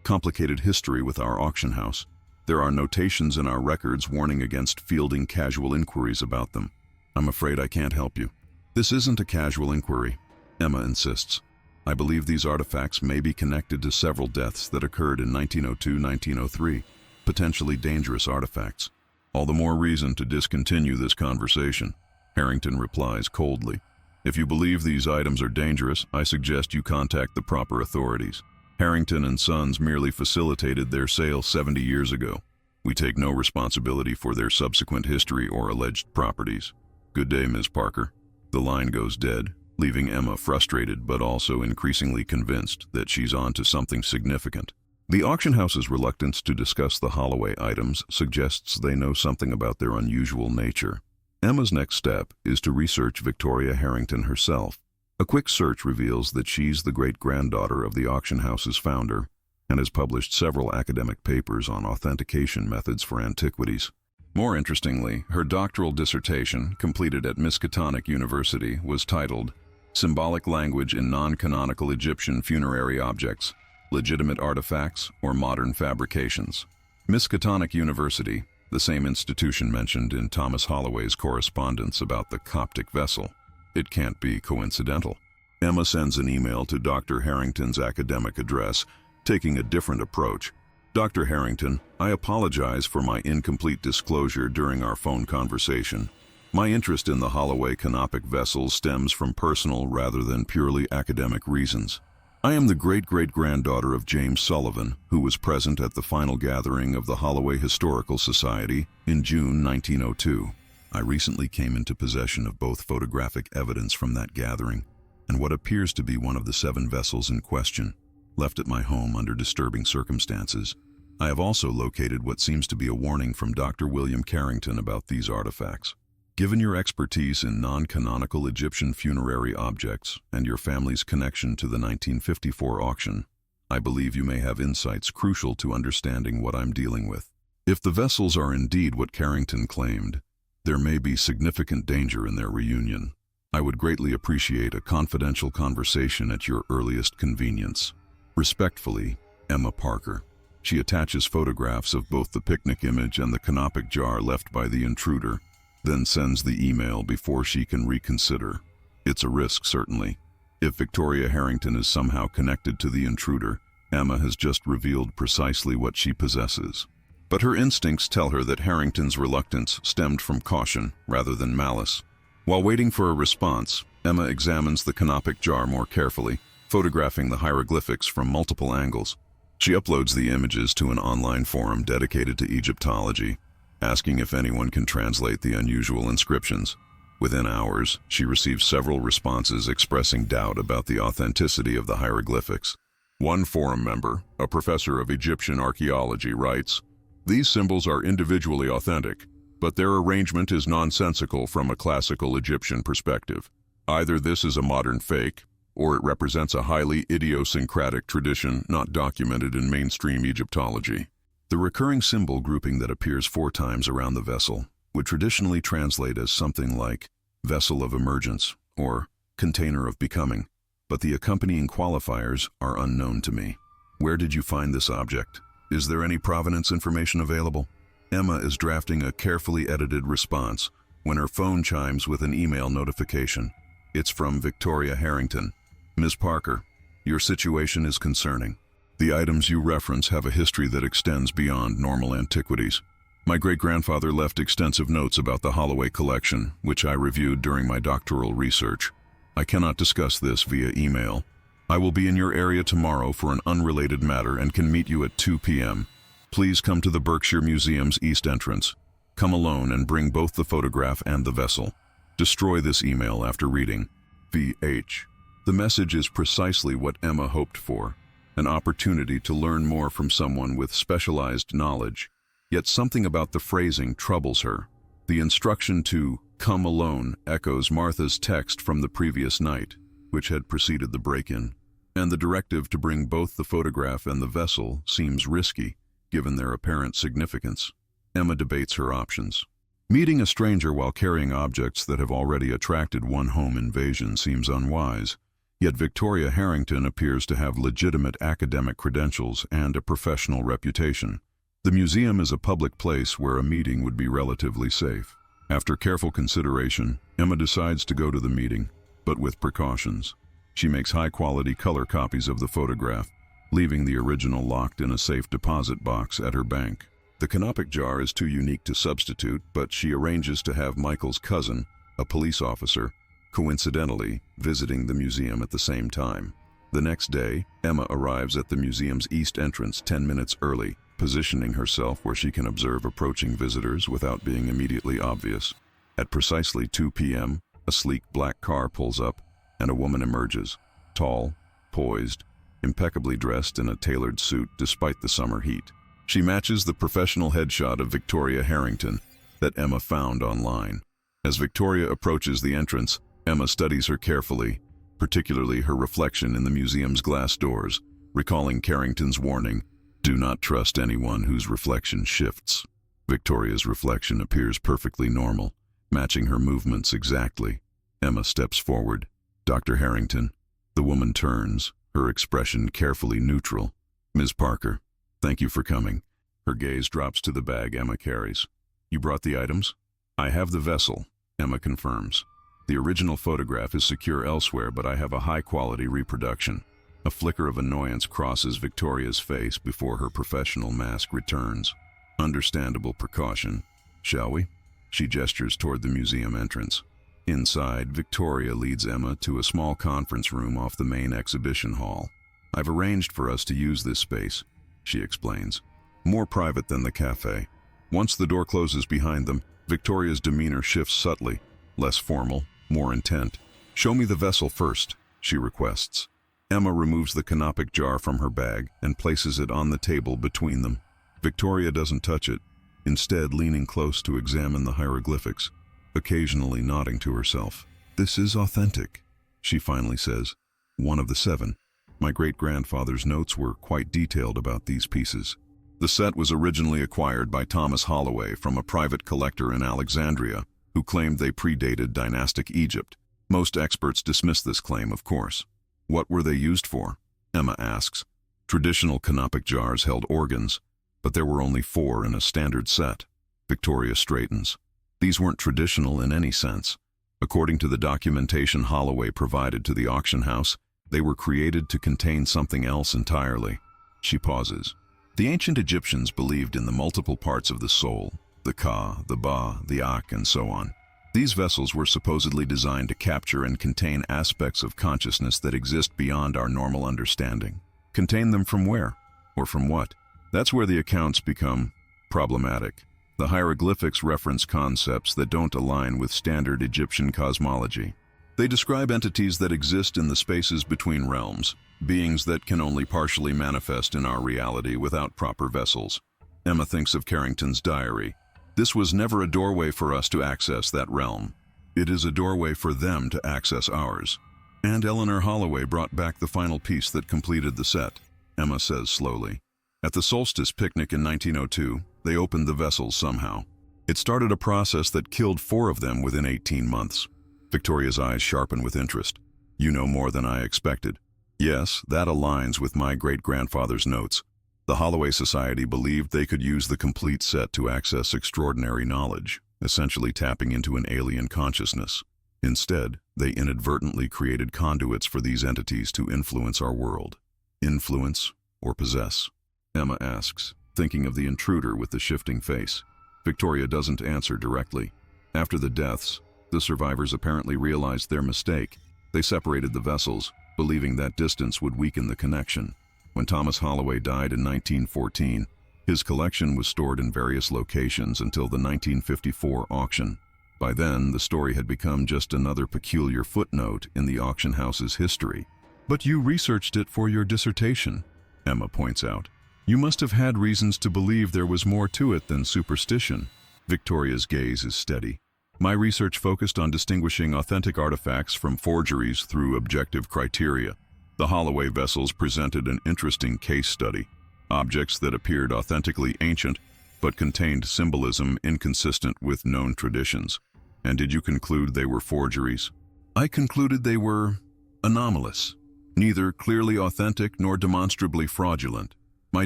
complicated history with our auction house. There are notations in our records warning against fielding casual inquiries about them. I'm afraid I can't help you. This isn't a casual inquiry, Emma insists. I believe these artifacts may be connected to several deaths that occurred in 1902-1903, potentially dangerous artifacts. All the more reason to discontinue this conversation, Harrington replies coldly. If you believe these items are dangerous, I suggest you contact the proper authorities. Harrington & Sons merely facilitated their sale 70 years ago. We take no responsibility for their subsequent history or alleged properties. Good day, Ms. Parker. The line goes dead, leaving Emma frustrated but also increasingly convinced that she's on to something significant. The auction house's reluctance to discuss the Holloway items suggests they know something about their unusual nature. Emma's next step is to research Victoria Harrington herself. A quick search reveals that she's the great-granddaughter of the auction house's founder and has published several academic papers on authentication methods for antiquities. More interestingly, her doctoral dissertation, completed at Miskatonic University, was titled Symbolic Language in Non-Canonical Egyptian Funerary Objects, Legitimate Artifacts or Modern Fabrications. Miskatonic University, the same institution mentioned in Thomas Holloway's correspondence about the Coptic vessel. It can't be coincidental. Emma sends an email to Dr. Harrington's academic address, taking a different approach. Dr. Harrington, I apologize for my incomplete disclosure during our phone conversation. My interest in the Holloway canopic vessels stems from personal rather than purely academic reasons. I am the great-great-granddaughter of James Sullivan, who was present at the final gathering of the Holloway Historical Society in June 1902. I recently came into possession of both photographic evidence from that gathering and what appears to be one of the 7 vessels in question, left at my home under disturbing circumstances. I have also located what seems to be a warning from Dr. William Carrington about these artifacts. Given your expertise in non-canonical Egyptian funerary objects and your family's connection to the 1954 auction, I believe you may have insights crucial to understanding what I'm dealing with. If the vessels are indeed what Carrington claimed, there may be significant danger in their reunion. I would greatly appreciate a confidential conversation at your earliest convenience. Respectfully, Emma Parker. She attaches photographs of both the picnic image and the canopic jar left by the intruder, then sends the email before she can reconsider. It's a risk, certainly. If Victoria Harrington is somehow connected to the intruder, Emma has just revealed precisely what she possesses. But her instincts tell her that Harrington's reluctance stemmed from caution rather than malice. While waiting for a response, Emma examines the canopic jar more carefully, photographing the hieroglyphics from multiple angles. She uploads the images to an online forum dedicated to Egyptology, asking if anyone can translate the unusual inscriptions. Within hours, she receives several responses expressing doubt about the authenticity of the hieroglyphics. One forum member, a professor of Egyptian archaeology, writes, "These symbols are individually authentic, but their arrangement is nonsensical from a classical Egyptian perspective. Either this is a modern fake, or it represents a highly idiosyncratic tradition not documented in mainstream Egyptology." The recurring symbol grouping that appears 4 times around the vessel would traditionally translate as something like vessel of emergence or container of becoming, but the accompanying qualifiers are unknown to me. Where did you find this object? Is there any provenance information available? Emma is drafting a carefully edited response when her phone chimes with an email notification. It's from Victoria Harrington. "Ms. Parker, your situation is concerning. The items you reference have a history that extends beyond normal antiquities. My great-grandfather left extensive notes about the Holloway collection, which I reviewed during my doctoral research. I cannot discuss this via email. I will be in your area tomorrow for an unrelated matter and can meet you at 2 p.m. Please come to the Berkshire Museum's east entrance. Come alone and bring both the photograph and the vessel. Destroy this email after reading. V.H." The message is precisely what Emma hoped for, an opportunity to learn more from someone with specialized knowledge. Yet something about the phrasing troubles her. The instruction to "come alone" echoes Martha's text from the previous night, which had preceded the break-in, and the directive to bring both the photograph and the vessel seems risky, given their apparent significance. Emma debates her options. Meeting a stranger while carrying objects that have already attracted one home invasion seems unwise, yet Victoria Harrington appears to have legitimate academic credentials and a professional reputation. The museum is a public place where a meeting would be relatively safe. After careful consideration, Emma decides to go to the meeting, but with precautions. She makes high-quality color copies of the photograph, leaving the original locked in a safe deposit box at her bank. The canopic jar is too unique to substitute, but she arranges to have Michael's cousin, a police officer, coincidentally visiting the museum at the same time. The next day, Emma arrives at the museum's east entrance 10 minutes early, positioning herself where she can observe approaching visitors without being immediately obvious. At precisely 2 p.m., a sleek black car pulls up, and a woman emerges, tall, poised, impeccably dressed in a tailored suit despite the summer heat. She matches the professional headshot of Victoria Harrington that Emma found online. As Victoria approaches the entrance, Emma studies her carefully, particularly her reflection in the museum's glass doors, recalling Carrington's warning, "Do not trust anyone whose reflection shifts." Victoria's reflection appears perfectly normal, matching her movements exactly. Emma steps forward. "Dr. Harrington." The woman turns, her expression carefully neutral. "Ms. Parker, thank you for coming." Her gaze drops to the bag Emma carries. "You brought the items?" "I have the vessel," Emma confirms. "The original photograph is secure elsewhere, but I have a high-quality reproduction." A flicker of annoyance crosses Victoria's face before her professional mask returns. "Understandable precaution. Shall we?" She gestures toward the museum entrance. Inside, Victoria leads Emma to a small conference room off the main exhibition hall. "I've arranged for us to use this space," she explains. "More private than the cafe." Once the door closes behind them, Victoria's demeanor shifts subtly, less formal, more intent. "Show me the vessel first," she requests. Emma removes the canopic jar from her bag and places it on the table between them. Victoria doesn't touch it, instead leaning close to examine the hieroglyphics, occasionally nodding to herself. "This is authentic," she finally says. "One of the 7. My great-grandfather's notes were quite detailed about these pieces." The set was originally acquired by Thomas Holloway from a private collector in Alexandria, who claimed they predated dynastic Egypt. Most experts dismiss this claim, of course. "What were they used for?" Emma asks. Traditional canopic jars held organs, but there were only 4 in a standard set. Victoria straightens. These weren't traditional in any sense. According to the documentation Holloway provided to the auction house, they were created to contain something else entirely. She pauses. The ancient Egyptians believed in the multiple parts of the soul, the Ka, the Ba, the Ak, and so on. These vessels were supposedly designed to capture and contain aspects of consciousness that exist beyond our normal understanding. Contain them from where? Or from what? That's where the accounts become problematic. The hieroglyphics reference concepts that don't align with standard Egyptian cosmology. They describe entities that exist in the spaces between realms, beings that can only partially manifest in our reality without proper vessels. Emma thinks of Carrington's diary. This was never a doorway for us to access that realm. It is a doorway for them to access ours. And Eleanor Holloway brought back the final piece that completed the set, Emma says slowly. At the solstice picnic in 1902, they opened the vessels somehow. It started a process that killed 4 of them within 18 months. Victoria's eyes sharpen with interest. You know more than I expected. Yes, that aligns with my great-grandfather's notes. The Holloway Society believed they could use the complete set to access extraordinary knowledge, essentially tapping into an alien consciousness. Instead, they inadvertently created conduits for these entities to influence our world. Influence or possess? Emma asks, thinking of the intruder with the shifting face. Victoria doesn't answer directly. After the deaths, the survivors apparently realized their mistake. They separated the vessels, believing that distance would weaken the connection. When Thomas Holloway died in 1914, his collection was stored in various locations until the 1954 auction. By then, the story had become just another peculiar footnote in the auction house's history. But you researched it for your dissertation, Emma points out. You must have had reasons to believe there was more to it than superstition. Victoria's gaze is steady. My research focused on distinguishing authentic artifacts from forgeries through objective criteria. The Holloway vessels presented an interesting case study. Objects that appeared authentically ancient, but contained symbolism inconsistent with known traditions. And did you conclude they were forgeries? I concluded they were anomalous, neither clearly authentic nor demonstrably fraudulent. My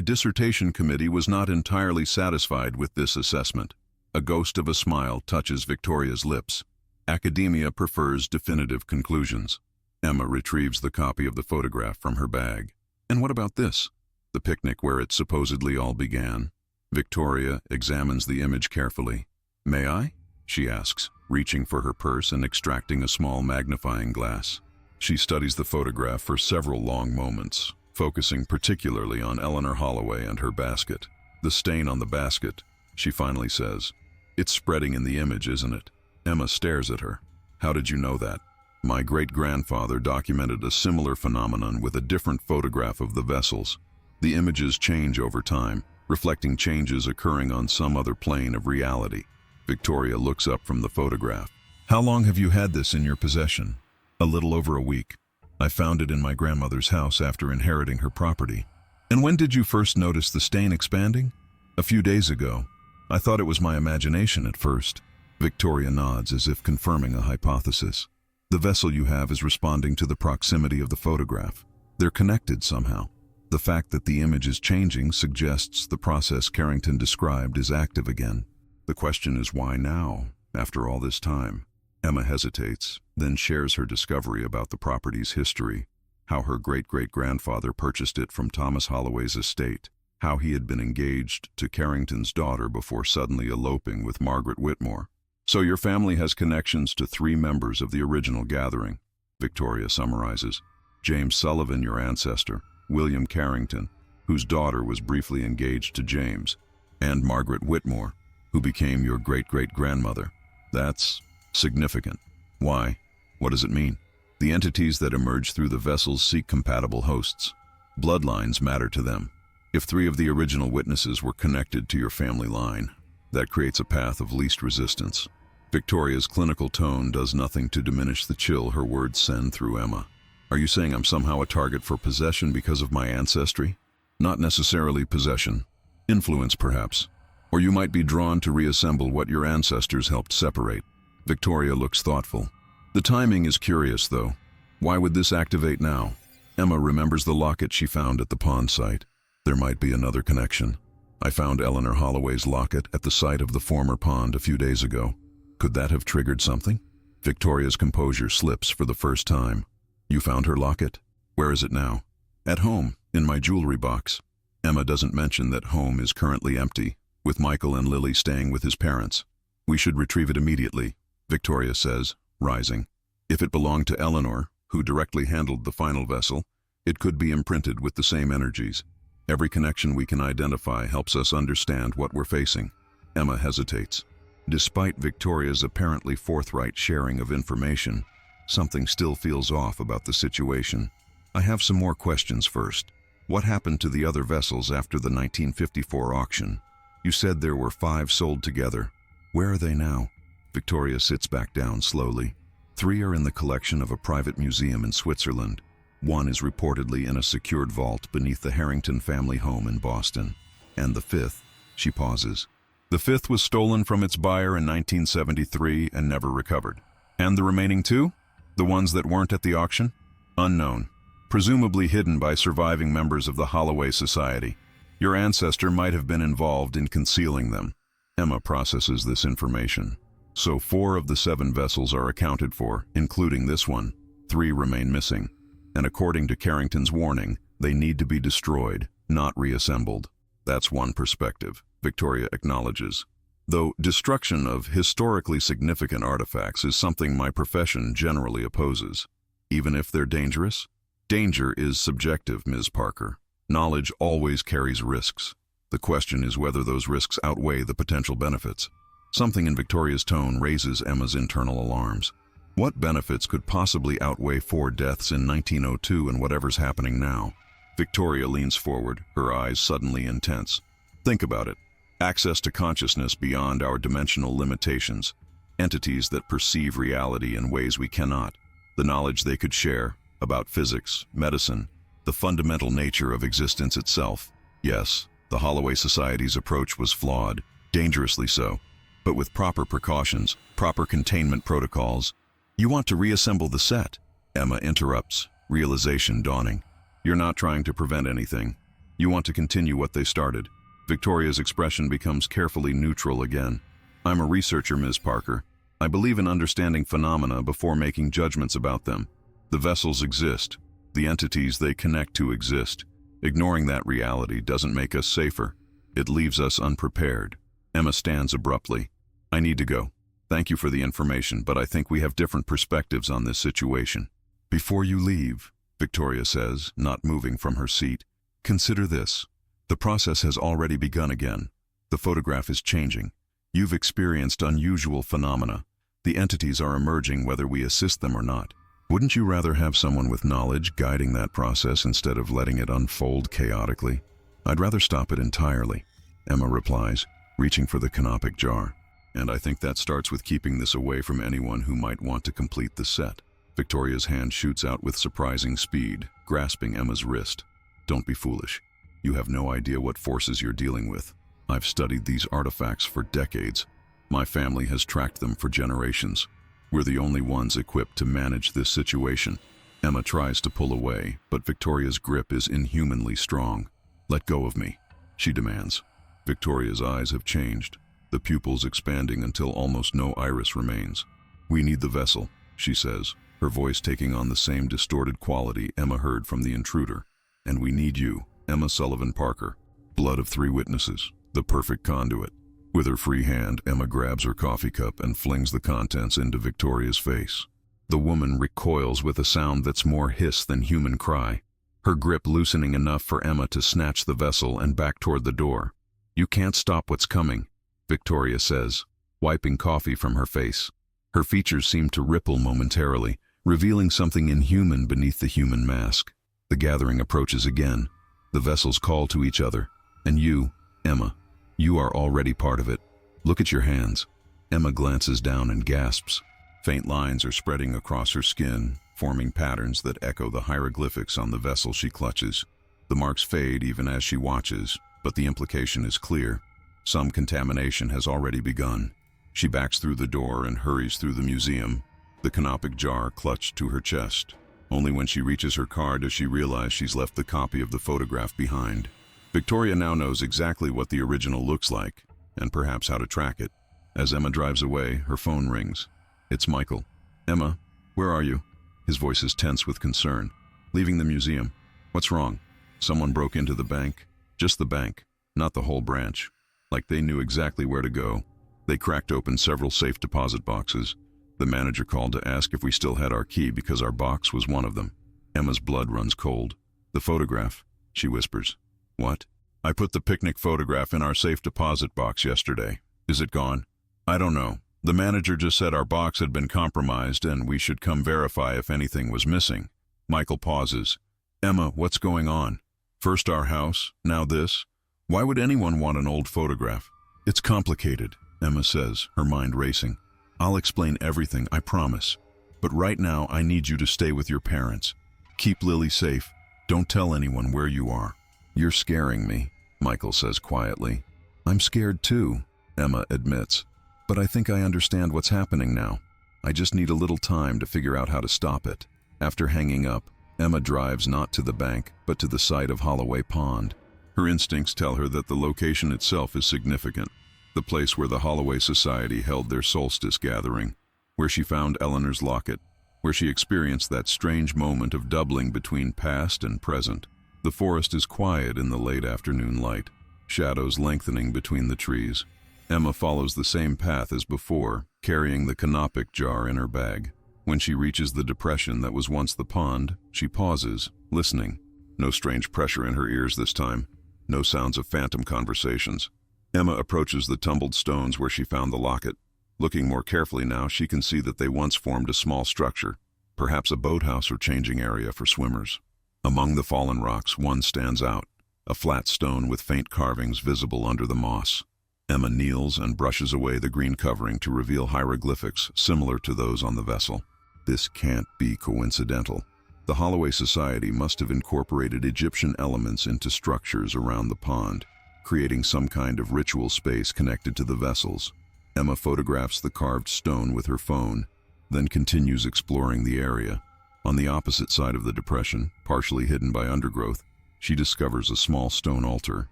dissertation committee was not entirely satisfied with this assessment. A ghost of a smile touches Victoria's lips. Academia prefers definitive conclusions. Emma retrieves the copy of the photograph from her bag. And what about this? The picnic where it supposedly all began. Victoria examines the image carefully. May I? She asks, reaching for her purse and extracting a small magnifying glass. She studies the photograph for several long moments, focusing particularly on Eleanor Holloway and her basket. The stain on the basket, she finally says. It's spreading in the image, isn't it? Emma stares at her. How did you know that? My great-grandfather documented a similar phenomenon with a different photograph of the vessels. The images change over time, reflecting changes occurring on some other plane of reality. Victoria looks up from the photograph. How long have you had this in your possession? A little over a week. I found it in my grandmother's house after inheriting her property. And when did you first notice the stain expanding? A few days ago. I thought it was my imagination at first. Victoria nods as if confirming a hypothesis. The vessel you have is responding to the proximity of the photograph. They're connected somehow. The fact that the image is changing suggests the process Carrington described is active again. The question is why now, after all this time? Emma hesitates, then shares her discovery about the property's history, how her great-great-grandfather purchased it from Thomas Holloway's estate, how he had been engaged to Carrington's daughter before suddenly eloping with Margaret Whitmore. So your family has connections to 3 members of the original gathering, Victoria summarizes. James Sullivan, your ancestor, William Carrington, whose daughter was briefly engaged to James, and Margaret Whitmore, who became your great-great-grandmother. That's significant. Why? What does it mean? The entities that emerge through the vessels seek compatible hosts. Bloodlines matter to them. If 3 of the original witnesses were connected to your family line, that creates a path of least resistance. Victoria's clinical tone does nothing to diminish the chill her words send through Emma. Are you saying I'm somehow a target for possession because of my ancestry? Not necessarily possession. Influence, perhaps. Or you might be drawn to reassemble what your ancestors helped separate. Victoria looks thoughtful. The timing is curious, though. Why would this activate now? Emma remembers the locket she found at the pond site. There might be another connection. I found Eleanor Holloway's locket at the site of the former pond a few days ago. Could that have triggered something? Victoria's composure slips for the first time. You found her locket? Where is it now? At home, in my jewelry box. Emma doesn't mention that home is currently empty, with Michael and Lily staying with his parents. We should retrieve it immediately, Victoria says, rising. If it belonged to Eleanor, who directly handled the final vessel, it could be imprinted with the same energies. Every connection we can identify helps us understand what we're facing. Emma hesitates. Despite Victoria's apparently forthright sharing of information, something still feels off about the situation. I have some more questions first. What happened to the other vessels after the 1954 auction? You said there were 5 sold together. Where are they now? Victoria sits back down slowly. 3 are in the collection of a private museum in Switzerland. 1 is reportedly in a secured vault beneath the Harrington family home in Boston. And the 5th, she pauses. The 5th was stolen from its buyer in 1973 and never recovered. And the remaining 2? The ones that weren't at the auction? Unknown. Presumably hidden by surviving members of the Holloway Society. Your ancestor might have been involved in concealing them. Emma processes this information. So 4 of the 7 vessels are accounted for, including this one. 3 remain missing. And according to Carrington's warning, they need to be destroyed, not reassembled. That's one perspective, Victoria acknowledges. Though destruction of historically significant artifacts is something my profession generally opposes. Even if they're dangerous? Danger is subjective, Ms. Parker. Knowledge always carries risks. The question is whether those risks outweigh the potential benefits. Something in Victoria's tone raises Emma's internal alarms. What benefits could possibly outweigh 4 deaths in 1902 and whatever's happening now? Victoria leans forward, her eyes suddenly intense. Think about it. Access to consciousness beyond our dimensional limitations. Entities that perceive reality in ways we cannot. The knowledge they could share about physics, medicine, the fundamental nature of existence itself. Yes, the Holloway Society's approach was flawed, dangerously so. But with proper precautions, proper containment protocols. You want to reassemble the set? Emma interrupts, realization dawning. You're not trying to prevent anything. You want to continue what they started. Victoria's expression becomes carefully neutral again. I'm a researcher, Ms. Parker. I believe in understanding phenomena before making judgments about them. The vessels exist. The entities they connect to exist. Ignoring that reality doesn't make us safer. It leaves us unprepared. Emma stands abruptly. I need to go. Thank you for the information, but I think we have different perspectives on this situation. Before you leave, Victoria says, not moving from her seat, consider this. The process has already begun again. The photograph is changing. You've experienced unusual phenomena. The entities are emerging whether we assist them or not. Wouldn't you rather have someone with knowledge guiding that process instead of letting it unfold chaotically? I'd rather stop it entirely, Emma replies, reaching for the canopic jar. And I think that starts with keeping this away from anyone who might want to complete the set. Victoria's hand shoots out with surprising speed, grasping Emma's wrist. Don't be foolish. You have no idea what forces you're dealing with. I've studied these artifacts for decades. My family has tracked them for generations. We're the only ones equipped to manage this situation. Emma tries to pull away, but Victoria's grip is inhumanly strong. Let go of me, she demands. Victoria's eyes have changed, the pupils expanding until almost no iris remains. We need the vessel, she says, her voice taking on the same distorted quality Emma heard from the intruder. And we need you, Emma Sullivan Parker. Blood of 3 witnesses, the perfect conduit. With her free hand, Emma grabs her coffee cup and flings the contents into Victoria's face. The woman recoils with a sound that's more hiss than human cry, her grip loosening enough for Emma to snatch the vessel and back toward the door. You can't stop what's coming, Victoria says, wiping coffee from her face. Her features seem to ripple momentarily, revealing something inhuman beneath the human mask. The gathering approaches again. The vessels call to each other. And you, Emma, you are already part of it. Look at your hands. Emma glances down and gasps. Faint lines are spreading across her skin, forming patterns that echo the hieroglyphics on the vessel she clutches. The marks fade even as she watches, but the implication is clear. Some contamination has already begun. She backs through the door and hurries through the museum, the canopic jar clutched to her chest. Only when she reaches her car does she realize she's left the copy of the photograph behind. Victoria now knows exactly what the original looks like, and perhaps how to track it. As Emma drives away, her phone rings. It's Michael. "Emma, where are you?" His voice is tense with concern. "Leaving the museum." "What's wrong?" "Someone broke into the bank." "Just the bank, not the whole branch." Like they knew exactly where to go. They cracked open several safe deposit boxes. The manager called to ask if we still had our key because our box was one of them. Emma's blood runs cold. "The photograph," she whispers. "What?" "I put the picnic photograph in our safe deposit box yesterday. Is it gone?" "I don't know. The manager just said our box had been compromised and we should come verify if anything was missing." Michael pauses. "Emma, what's going on? First our house, now this? Why would anyone want an old photograph?" "It's complicated," Emma says, her mind racing. "I'll explain everything, I promise. But right now I need you to stay with your parents. Keep Lily safe. Don't tell anyone where you are." "You're scaring me," Michael says quietly. "I'm scared too," Emma admits. "But I think I understand what's happening now. I just need a little time to figure out how to stop it." After hanging up, Emma drives not to the bank, but to the site of Holloway Pond. Her instincts tell her that the location itself is significant. The place where the Holloway Society held their solstice gathering, where she found Eleanor's locket, where she experienced that strange moment of doubling between past and present. The forest is quiet in the late afternoon light, shadows lengthening between the trees. Emma follows the same path as before, carrying the canopic jar in her bag. When she reaches the depression that was once the pond, she pauses, listening. No strange pressure in her ears this time. No sounds of phantom conversations. Emma approaches the tumbled stones where she found the locket. Looking more carefully now, she can see that they once formed a small structure, perhaps a boathouse or changing area for swimmers. Among the fallen rocks, one stands out, a flat stone with faint carvings visible under the moss. Emma kneels and brushes away the green covering to reveal hieroglyphics similar to those on the vessel. This can't be coincidental. The Holloway Society must have incorporated Egyptian elements into structures around the pond, creating some kind of ritual space connected to the vessels. Emma photographs the carved stone with her phone, then continues exploring the area. On the opposite side of the depression, partially hidden by undergrowth, she discovers a small stone altar.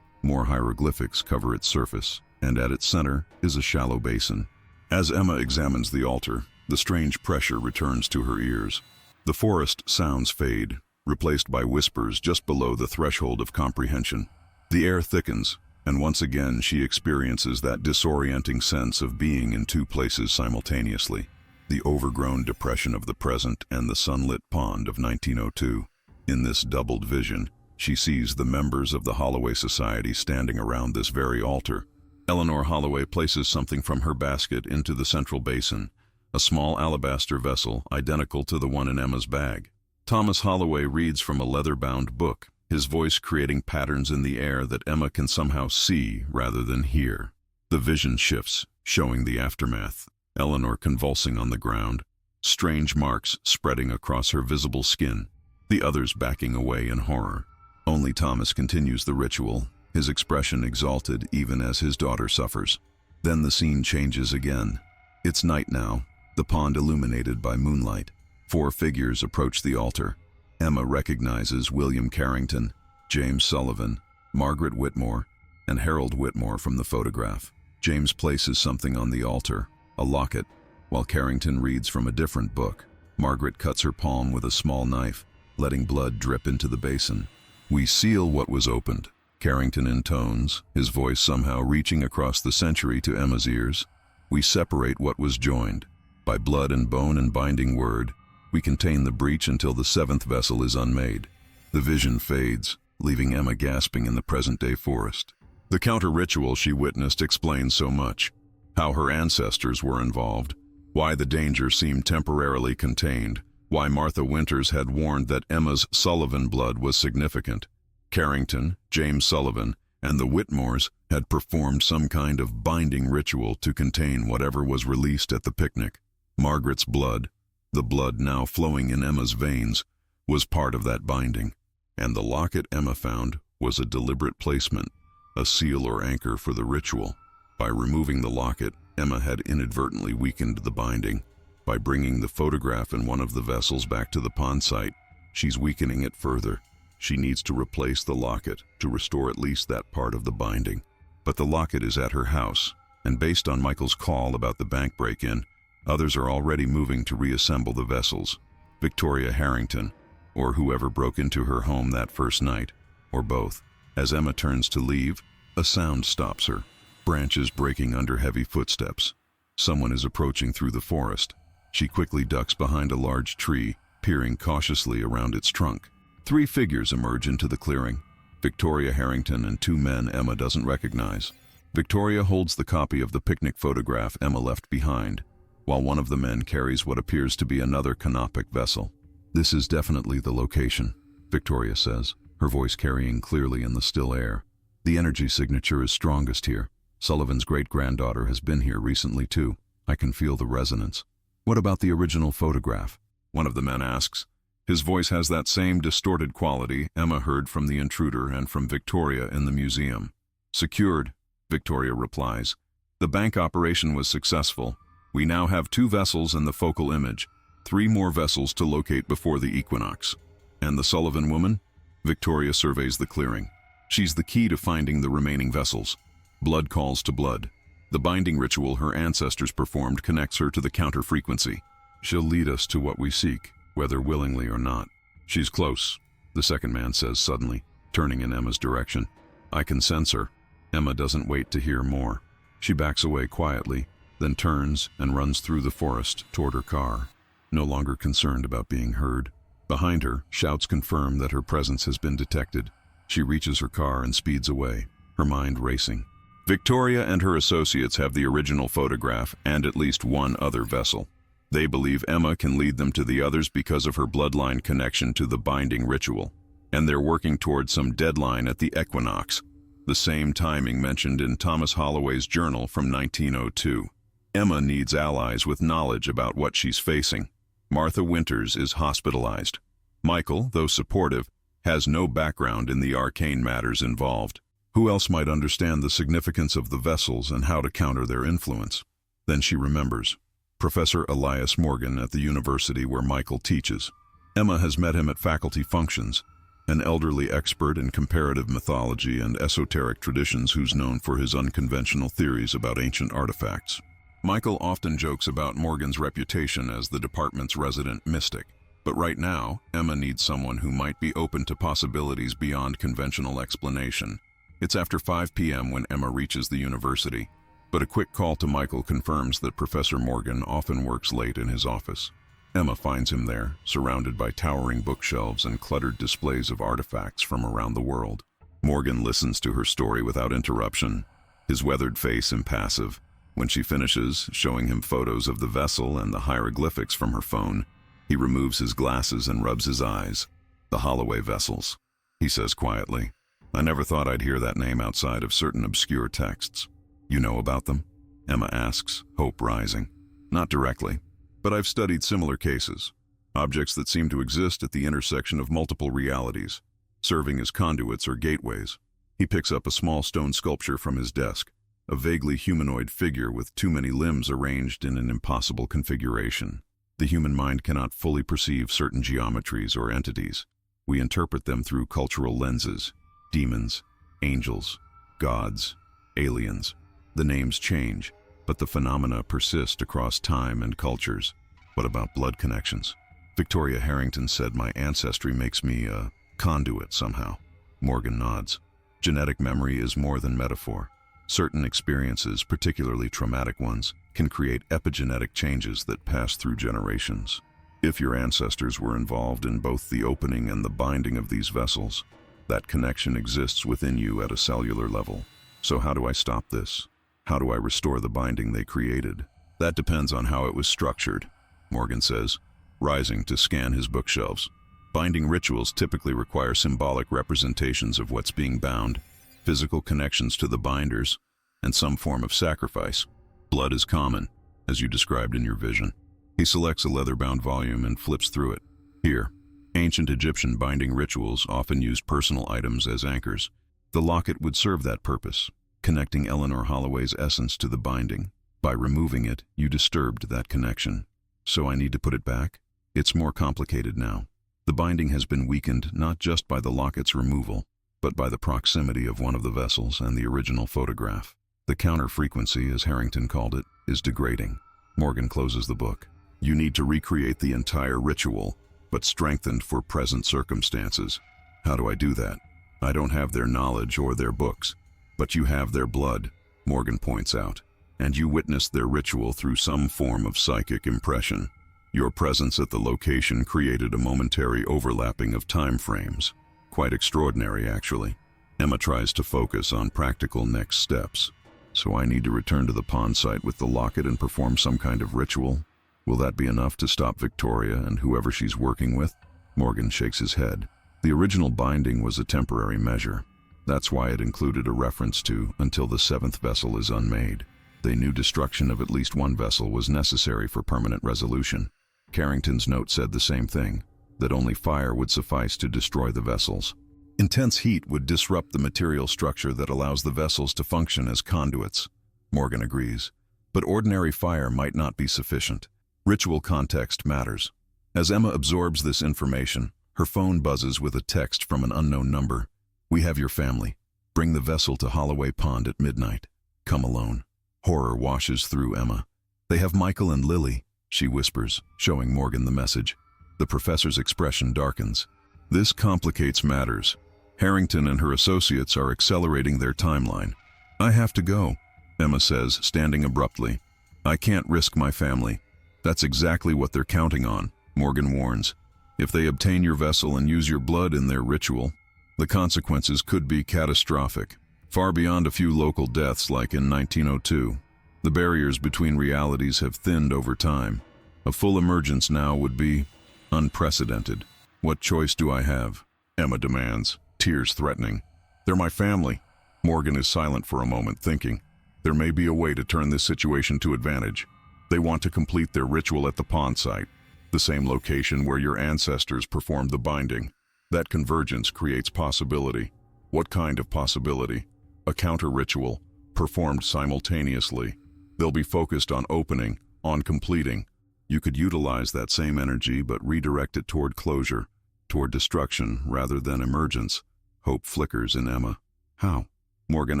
More hieroglyphics cover its surface, and at its center is a shallow basin. As Emma examines the altar, the strange pressure returns to her ears. The forest sounds fade, replaced by whispers just below the threshold of comprehension. The air thickens, and once again she experiences that disorienting sense of being in two places simultaneously. The overgrown depression of the present and the sunlit pond of 1902. In this doubled vision, she sees the members of the Holloway Society standing around this very altar. Eleanor Holloway places something from her basket into the central basin, a small alabaster vessel identical to the one in Emma's bag. Thomas Holloway reads from a leather-bound book, his voice creating patterns in the air that Emma can somehow see rather than hear. The vision shifts, showing the aftermath. Eleanor convulsing on the ground, strange marks spreading across her visible skin, the others backing away in horror. Only Thomas continues the ritual, his expression exalted even as his daughter suffers. Then the scene changes again. It's night now, the pond illuminated by moonlight. 4 figures approach the altar. Emma recognizes William Carrington, James Sullivan, Margaret Whitmore, and Harold Whitmore from the photograph. James places something on the altar, a locket, while Carrington reads from a different book. Margaret cuts her palm with a small knife, letting blood drip into the basin. "We seal what was opened," Carrington intones, his voice somehow reaching across the century to Emma's ears. "We separate what was joined. By blood and bone and binding word, we contain the breach until the 7th vessel is unmade." The vision fades, leaving Emma gasping in the present-day forest. The counter-ritual she witnessed explains so much. How her ancestors were involved, why the danger seemed temporarily contained, why Martha Winters had warned that Emma's Sullivan blood was significant. Carrington, James Sullivan, and the Whitmores had performed some kind of binding ritual to contain whatever was released at the picnic. Margaret's blood, the blood now flowing in Emma's veins, was part of that binding. And the locket Emma found was a deliberate placement, a seal or anchor for the ritual. By removing the locket, Emma had inadvertently weakened the binding. By bringing the photograph in one of the vessels back to the pawn site, she's weakening it further. She needs to replace the locket to restore at least that part of the binding. But the locket is at her house, and based on Michael's call about the bank break-in, others are already moving to reassemble the vessels. Victoria Harrington, or whoever broke into her home that first night, or both. As Emma turns to leave, a sound stops her. Branches breaking under heavy footsteps. Someone is approaching through the forest. She quickly ducks behind a large tree, peering cautiously around its trunk. 3 figures emerge into the clearing. Victoria Harrington and 2 men Emma doesn't recognize. Victoria holds the copy of the picnic photograph Emma left behind, while one of the men carries what appears to be another canopic vessel. "This is definitely the location," Victoria says, her voice carrying clearly in the still air. "The energy signature is strongest here. Sullivan's great-granddaughter has been here recently too. I can feel the resonance." "What about the original photograph?" one of the men asks. His voice has that same distorted quality Emma heard from the intruder and from Victoria in the museum. "Secured," Victoria replies. "The bank operation was successful. We now have 2 vessels in the focal image, 3 more vessels to locate before the equinox." "And the Sullivan woman?" Victoria surveys the clearing. "She's the key to finding the remaining vessels. Blood calls to blood. The binding ritual her ancestors performed connects her to the counter-frequency. She'll lead us to what we seek, whether willingly or not." "She's close," the second man says suddenly, turning in Emma's direction. "I can sense her." Emma doesn't wait to hear more. She backs away quietly, then turns and runs through the forest toward her car, no longer concerned about being heard. Behind her, shouts confirm that her presence has been detected. She reaches her car and speeds away, her mind racing. Victoria and her associates have the original photograph and at least 1 other vessel. They believe Emma can lead them to the others because of her bloodline connection to the binding ritual, and they're working towards some deadline at the equinox, the same timing mentioned in Thomas Holloway's journal from 1902. Emma needs allies with knowledge about what she's facing. Martha Winters is hospitalized. Michael, though supportive, has no background in the arcane matters involved. Who else might understand the significance of the vessels and how to counter their influence? Then she remembers. Professor Elias Morgan at the university where Michael teaches. Emma has met him at faculty functions, an elderly expert in comparative mythology and esoteric traditions who's known for his unconventional theories about ancient artifacts. Michael often jokes about Morgan's reputation as the department's resident mystic, but right now, Emma needs someone who might be open to possibilities beyond conventional explanation. It's after 5 p.m. when Emma reaches the university, but a quick call to Michael confirms that Professor Morgan often works late in his office. Emma finds him there, surrounded by towering bookshelves and cluttered displays of artifacts from around the world. Morgan listens to her story without interruption, his weathered face impassive. When she finishes, showing him photos of the vessel and the hieroglyphics from her phone, he removes his glasses and rubs his eyes. "The Holloway vessels," he says quietly. "I never thought I'd hear that name outside of certain obscure texts." "You know about them?" Emma asks, hope rising. "Not directly, but I've studied similar cases. Objects that seem to exist at the intersection of multiple realities, serving as conduits or gateways." He picks up a small stone sculpture from his desk, a vaguely humanoid figure with too many limbs arranged in an impossible configuration. The human mind cannot fully perceive certain geometries or entities. We interpret them through cultural lenses. Demons, angels, gods, aliens. The names change, but the phenomena persist across time and cultures. "What about blood connections?" Victoria Harrington said my ancestry makes me a conduit somehow. Morgan nods. "Genetic memory is more than metaphor. Certain experiences, particularly traumatic ones, can create epigenetic changes that pass through generations. If your ancestors were involved in both the opening and the binding of these vessels, that connection exists within you at a cellular level. So how do I stop this? How do I restore the binding they created?" "That depends on how it was structured," Morgan says, rising to scan his bookshelves. "Binding rituals typically require symbolic representations of what's being bound, physical connections to the binders, and some form of sacrifice. Blood is common, as you described in your vision." He selects a leather-bound volume and flips through it. "Here, ancient Egyptian binding rituals often used personal items as anchors. The locket would serve that purpose, connecting Eleanor Holloway's essence to the binding. By removing it, you disturbed that connection. So I need to put it back? It's more complicated now. The binding has been weakened not just by the locket's removal, but by the proximity of one of the vessels and the original photograph. The counter-frequency, as Harrington called it, is degrading. Morgan closes the book. You need to recreate the entire ritual, but strengthened for present circumstances. How do I do that? I don't have their knowledge or their books, but you have their blood, Morgan points out, and you witnessed their ritual through some form of psychic impression. Your presence at the location created a momentary overlapping of time frames. Quite extraordinary, actually. Emma tries to focus on practical next steps. So I need to return to the pond site with the locket and perform some kind of ritual? Will that be enough to stop Victoria and whoever she's working with? Morgan shakes his head. The original binding was a temporary measure. That's why it included a reference to until the 7th vessel is unmade. They knew destruction of at least one vessel was necessary for permanent resolution. Carrington's note said the same thing, that only fire would suffice to destroy the vessels. Intense heat would disrupt the material structure that allows the vessels to function as conduits. Morgan agrees. But ordinary fire might not be sufficient. Ritual context matters. As Emma absorbs this information, her phone buzzes with a text from an unknown number. We have your family. Bring the vessel to Holloway Pond at midnight. Come alone. Horror washes through Emma. They have Michael and Lily, she whispers, showing Morgan the message. The professor's expression darkens. This complicates matters. Harrington and her associates are accelerating their timeline. I have to go, Emma says, standing abruptly. I can't risk my family. That's exactly what they're counting on, Morgan warns. If they obtain your vessel and use your blood in their ritual, the consequences could be catastrophic, far beyond a few local deaths like in 1902. The barriers between realities have thinned over time. A full emergence now would be unprecedented. What choice do I have? Emma demands, tears threatening. They're my family. Morgan is silent for a moment, thinking. There may be a way to turn this situation to advantage. They want to complete their ritual at the pond site, the same location where your ancestors performed the binding. That convergence creates possibility. What kind of possibility? A counter-ritual, performed simultaneously. They'll be focused on opening, on completing. You could utilize that same energy but redirect it toward closure, toward destruction rather than emergence. Hope flickers in Emma. How? Morgan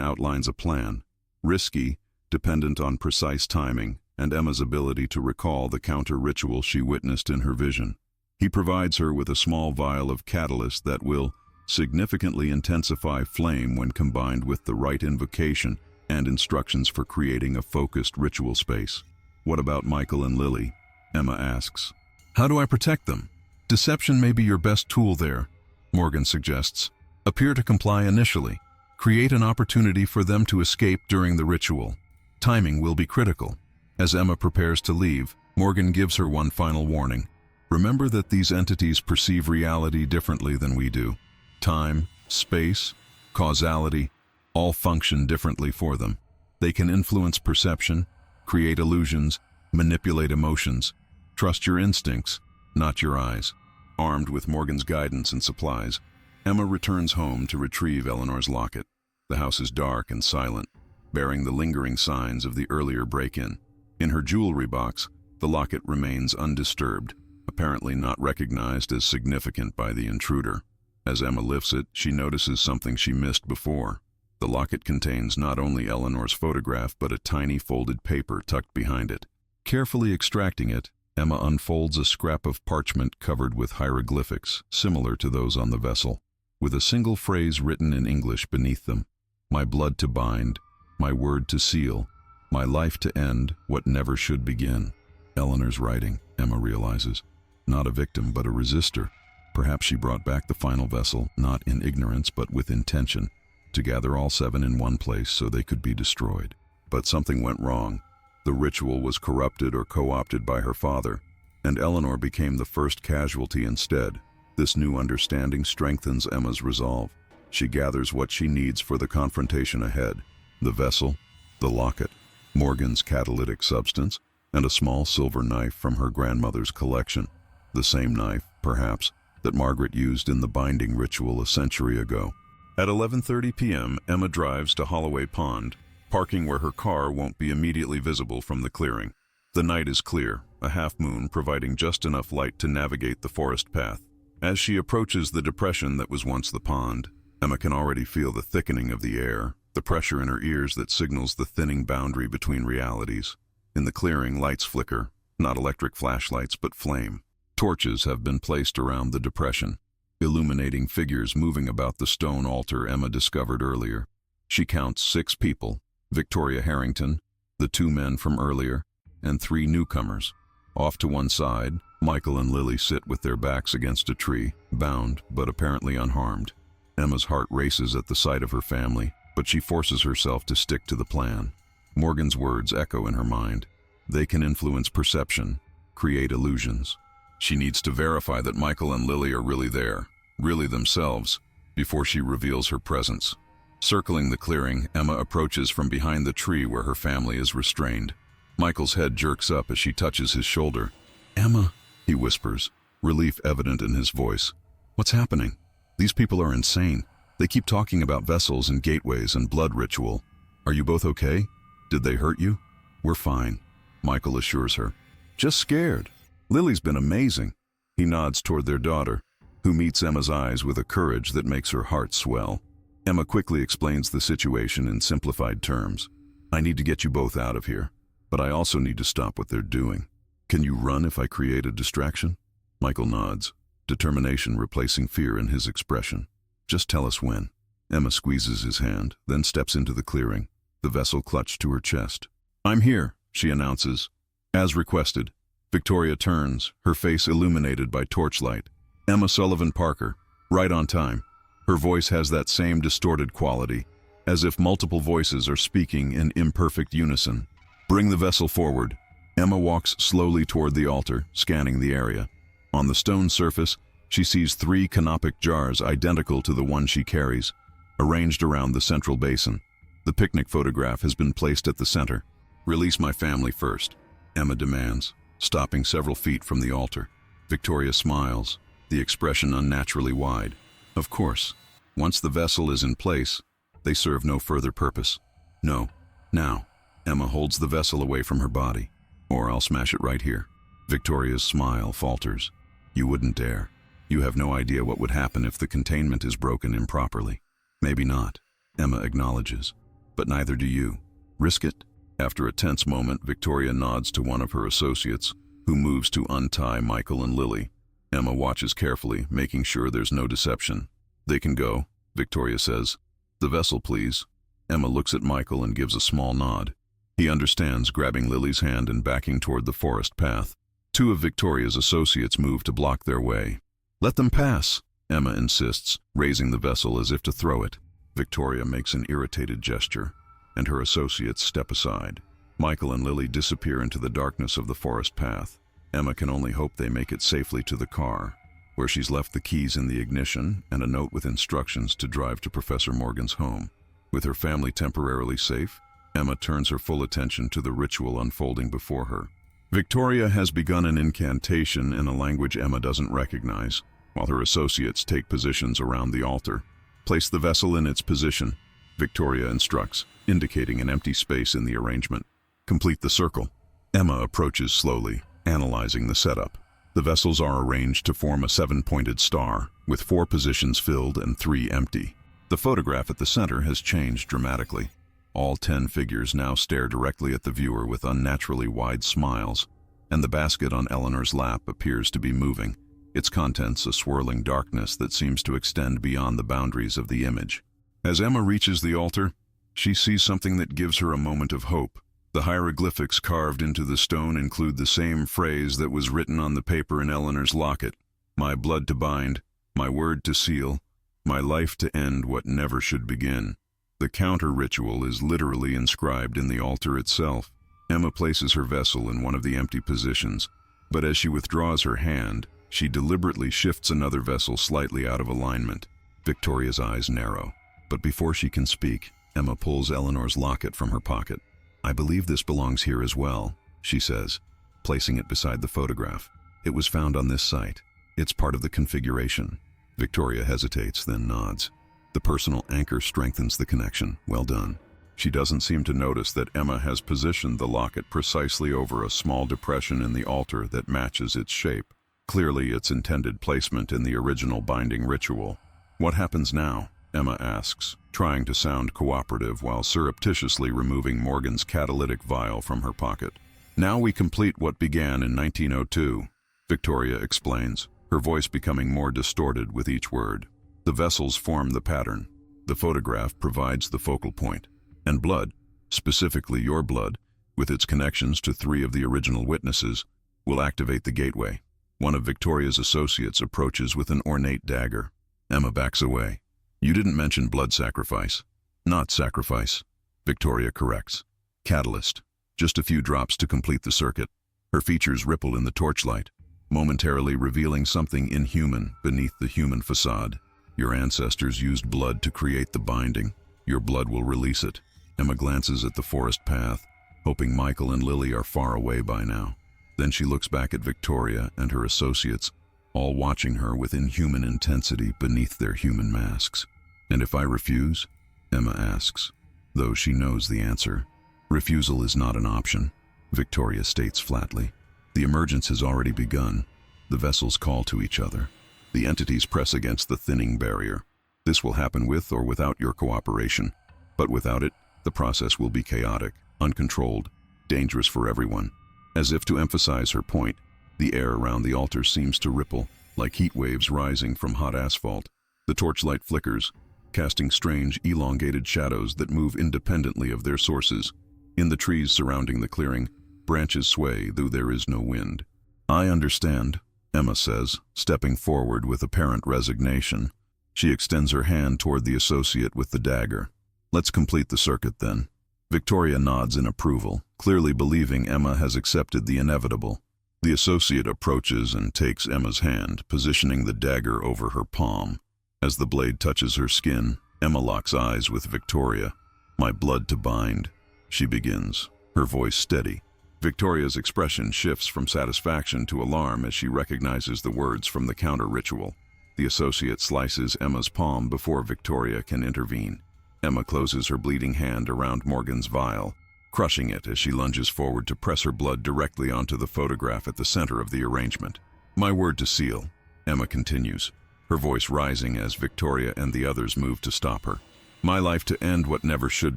outlines a plan. Risky, dependent on precise timing, and Emma's ability to recall the counter-ritual she witnessed in her vision. He provides her with a small vial of catalyst that will significantly intensify flame when combined with the right invocation and instructions for creating a focused ritual space. What about Michael and Lily? Emma asks. How do I protect them? Deception may be your best tool there, Morgan suggests. Appear to comply initially. Create an opportunity for them to escape during the ritual. Timing will be critical. As Emma prepares to leave, Morgan gives her one final warning. Remember that these entities perceive reality differently than we do. Time, space, causality, all function differently for them. They can influence perception, create illusions, manipulate emotions. Trust your instincts, not your eyes. Armed with Morgan's guidance and supplies, Emma returns home to retrieve Eleanor's locket. The house is dark and silent, bearing the lingering signs of the earlier break-in. In her jewelry box, the locket remains undisturbed, apparently not recognized as significant by the intruder. As Emma lifts it, she notices something she missed before. The locket contains not only Eleanor's photograph, but a tiny folded paper tucked behind it. Carefully extracting it, Emma unfolds a scrap of parchment covered with hieroglyphics, similar to those on the vessel, with a single phrase written in English beneath them. My blood to bind, my word to seal, my life to end what never should begin. Eleanor's writing, Emma realizes. Not a victim, but a resistor. Perhaps she brought back the final vessel, not in ignorance, but with intention, to gather all 7 in one place so they could be destroyed. But something went wrong. The ritual was corrupted or co-opted by her father, and Eleanor became the first casualty instead. This new understanding strengthens Emma's resolve. She gathers what she needs for the confrontation ahead: the vessel, the locket, Morgan's catalytic substance, and a small silver knife from her grandmother's collection. The same knife, perhaps, that Margaret used in the binding ritual a century ago. At 11:30 p.m., Emma drives to Holloway Pond, parking where her car won't be immediately visible from the clearing. The night is clear, a half-moon providing just enough light to navigate the forest path. As she approaches the depression that was once the pond, Emma can already feel the thickening of the air, the pressure in her ears that signals the thinning boundary between realities. In the clearing, lights flicker, not electric flashlights but flame. Torches have been placed around the depression, illuminating figures moving about the stone altar Emma discovered earlier. She counts 6 people: Victoria Harrington, the 2 men from earlier, and 3 newcomers. Off to one side, Michael and Lily sit with their backs against a tree, bound but apparently unharmed. Emma's heart races at the sight of her family, but she forces herself to stick to the plan. Morgan's words echo in her mind. They can influence perception, create illusions. She needs to verify that Michael and Lily are really there, really themselves, before she reveals her presence. Circling the clearing, Emma approaches from behind the tree where her family is restrained. Michael's head jerks up as she touches his shoulder. "Emma," he whispers, relief evident in his voice. "What's happening? These people are insane. They keep talking about vessels and gateways and blood ritual. Are you both okay? Did they hurt you?" "We're fine," Michael assures her. "Just scared. Lily's been amazing." He nods toward their daughter, who meets Emma's eyes with a courage that makes her heart swell. Emma quickly explains the situation in simplified terms. "I need to get you both out of here, but I also need to stop what they're doing. Can you run if I create a distraction?" Michael nods, determination replacing fear in his expression. "Just tell us when." Emma squeezes his hand, then steps into the clearing, the vessel clutched to her chest. "I'm here," she announces. As requested, Victoria turns, her face illuminated by torchlight. "Emma Sullivan Parker, right on time." Her voice has that same distorted quality, as if multiple voices are speaking in imperfect unison. "Bring the vessel forward." Emma walks slowly toward the altar, scanning the area. On the stone surface, she sees 3 canopic jars identical to the one she carries, arranged around the central basin. The picnic photograph has been placed at the center. "Release my family first," Emma demands, stopping several feet from the altar. Victoria smiles, the expression unnaturally wide. "Of course. Once the vessel is in place, they serve no further purpose." "No. Now." Emma holds the vessel away from her body. "Or I'll smash it right here." Victoria's smile falters. "You wouldn't dare. You have no idea what would happen if the containment is broken improperly." "Maybe not," Emma acknowledges. "But neither do you. Risk it?" After a tense moment, Victoria nods to one of her associates, who moves to untie Michael and Lily. Emma watches carefully, making sure there's no deception. "They can go," Victoria says. "The vessel, please." Emma looks at Michael and gives a small nod. He understands, grabbing Lily's hand and backing toward the forest path. 2 of Victoria's associates move to block their way. "Let them pass," Emma insists, raising the vessel as if to throw it. Victoria makes an irritated gesture, and her associates step aside. Michael and Lily disappear into the darkness of the forest path. Emma can only hope they make it safely to the car, where she's left the keys in the ignition and a note with instructions to drive to Professor Morgan's home. With her family temporarily safe, Emma turns her full attention to the ritual unfolding before her. Victoria has begun an incantation in a language Emma doesn't recognize, while her associates take positions around the altar. "Place the vessel in its position," Victoria instructs, indicating an empty space in the arrangement. "Complete the circle." Emma approaches slowly, analyzing the setup. The vessels are arranged to form a 7-pointed star, with 4 positions filled and 3 empty. The photograph at the center has changed dramatically. All 10 figures now stare directly at the viewer with unnaturally wide smiles, and the basket on Eleanor's lap appears to be moving, its contents a swirling darkness that seems to extend beyond the boundaries of the image. As Emma reaches the altar, she sees something that gives her a moment of hope. The hieroglyphics carved into the stone include the same phrase that was written on the paper in Eleanor's locket: "My blood to bind, my word to seal, my life to end what never should begin." The counter ritual is literally inscribed in the altar itself. Emma places her vessel in one of the empty positions, but as she withdraws her hand, she deliberately shifts another vessel slightly out of alignment. Victoria's eyes narrow, but before she can speak, Emma pulls Eleanor's locket from her pocket. "I believe this belongs here as well," she says, placing it beside the photograph. "It was found on this site. It's part of the configuration." Victoria hesitates, then nods. The personal anchor strengthens the connection. "Well done." She doesn't seem to notice that Emma has positioned the locket precisely over a small depression in the altar that matches its shape, clearly its intended placement in the original binding ritual. "What happens now?" Emma asks, trying to sound cooperative while surreptitiously removing Morgan's catalytic vial from her pocket. "Now we complete what began in 1902, Victoria explains, her voice becoming more distorted with each word. "The vessels form the pattern. The photograph provides the focal point. And blood, specifically your blood, with its connections to 3 of the original witnesses, will activate the gateway." One of Victoria's associates approaches with an ornate dagger. Emma backs away. "You didn't mention blood sacrifice." "Not sacrifice," Victoria corrects. "Catalyst. Just a few drops to complete the circuit." Her features ripple in the torchlight, momentarily revealing something inhuman beneath the human facade. "Your ancestors used blood to create the binding. Your blood will release it." Emma glances at the forest path, hoping Michael and Lily are far away by now. Then she looks back at Victoria and her associates, all watching her with inhuman intensity beneath their human masks. "And if I refuse?" Emma asks, though she knows the answer. "Refusal is not an option," Victoria states flatly. "The emergence has already begun. The vessels call to each other. The entities press against the thinning barrier. This will happen with or without your cooperation. But without it, the process will be chaotic, uncontrolled, dangerous for everyone." As if to emphasize her point, the air around the altar seems to ripple, like heat waves rising from hot asphalt. The torchlight flickers, casting strange, elongated shadows that move independently of their sources. In the trees surrounding the clearing, branches sway, though there is no wind. "I understand," Emma says, stepping forward with apparent resignation. She extends her hand toward the associate with the dagger. "Let's complete the circuit, then." Victoria nods in approval, clearly believing Emma has accepted the inevitable. The associate approaches and takes Emma's hand, positioning the dagger over her palm. As the blade touches her skin, Emma locks eyes with Victoria. "My blood to bind," she begins, her voice steady. Victoria's expression shifts from satisfaction to alarm as she recognizes the words from the counter-ritual. The associate slices Emma's palm before Victoria can intervene. Emma closes her bleeding hand around Morgan's vial, crushing it as she lunges forward to press her blood directly onto the photograph at the center of the arrangement. "My word to seal," Emma continues, her voice rising as Victoria and the others move to stop her. "My life to end what never should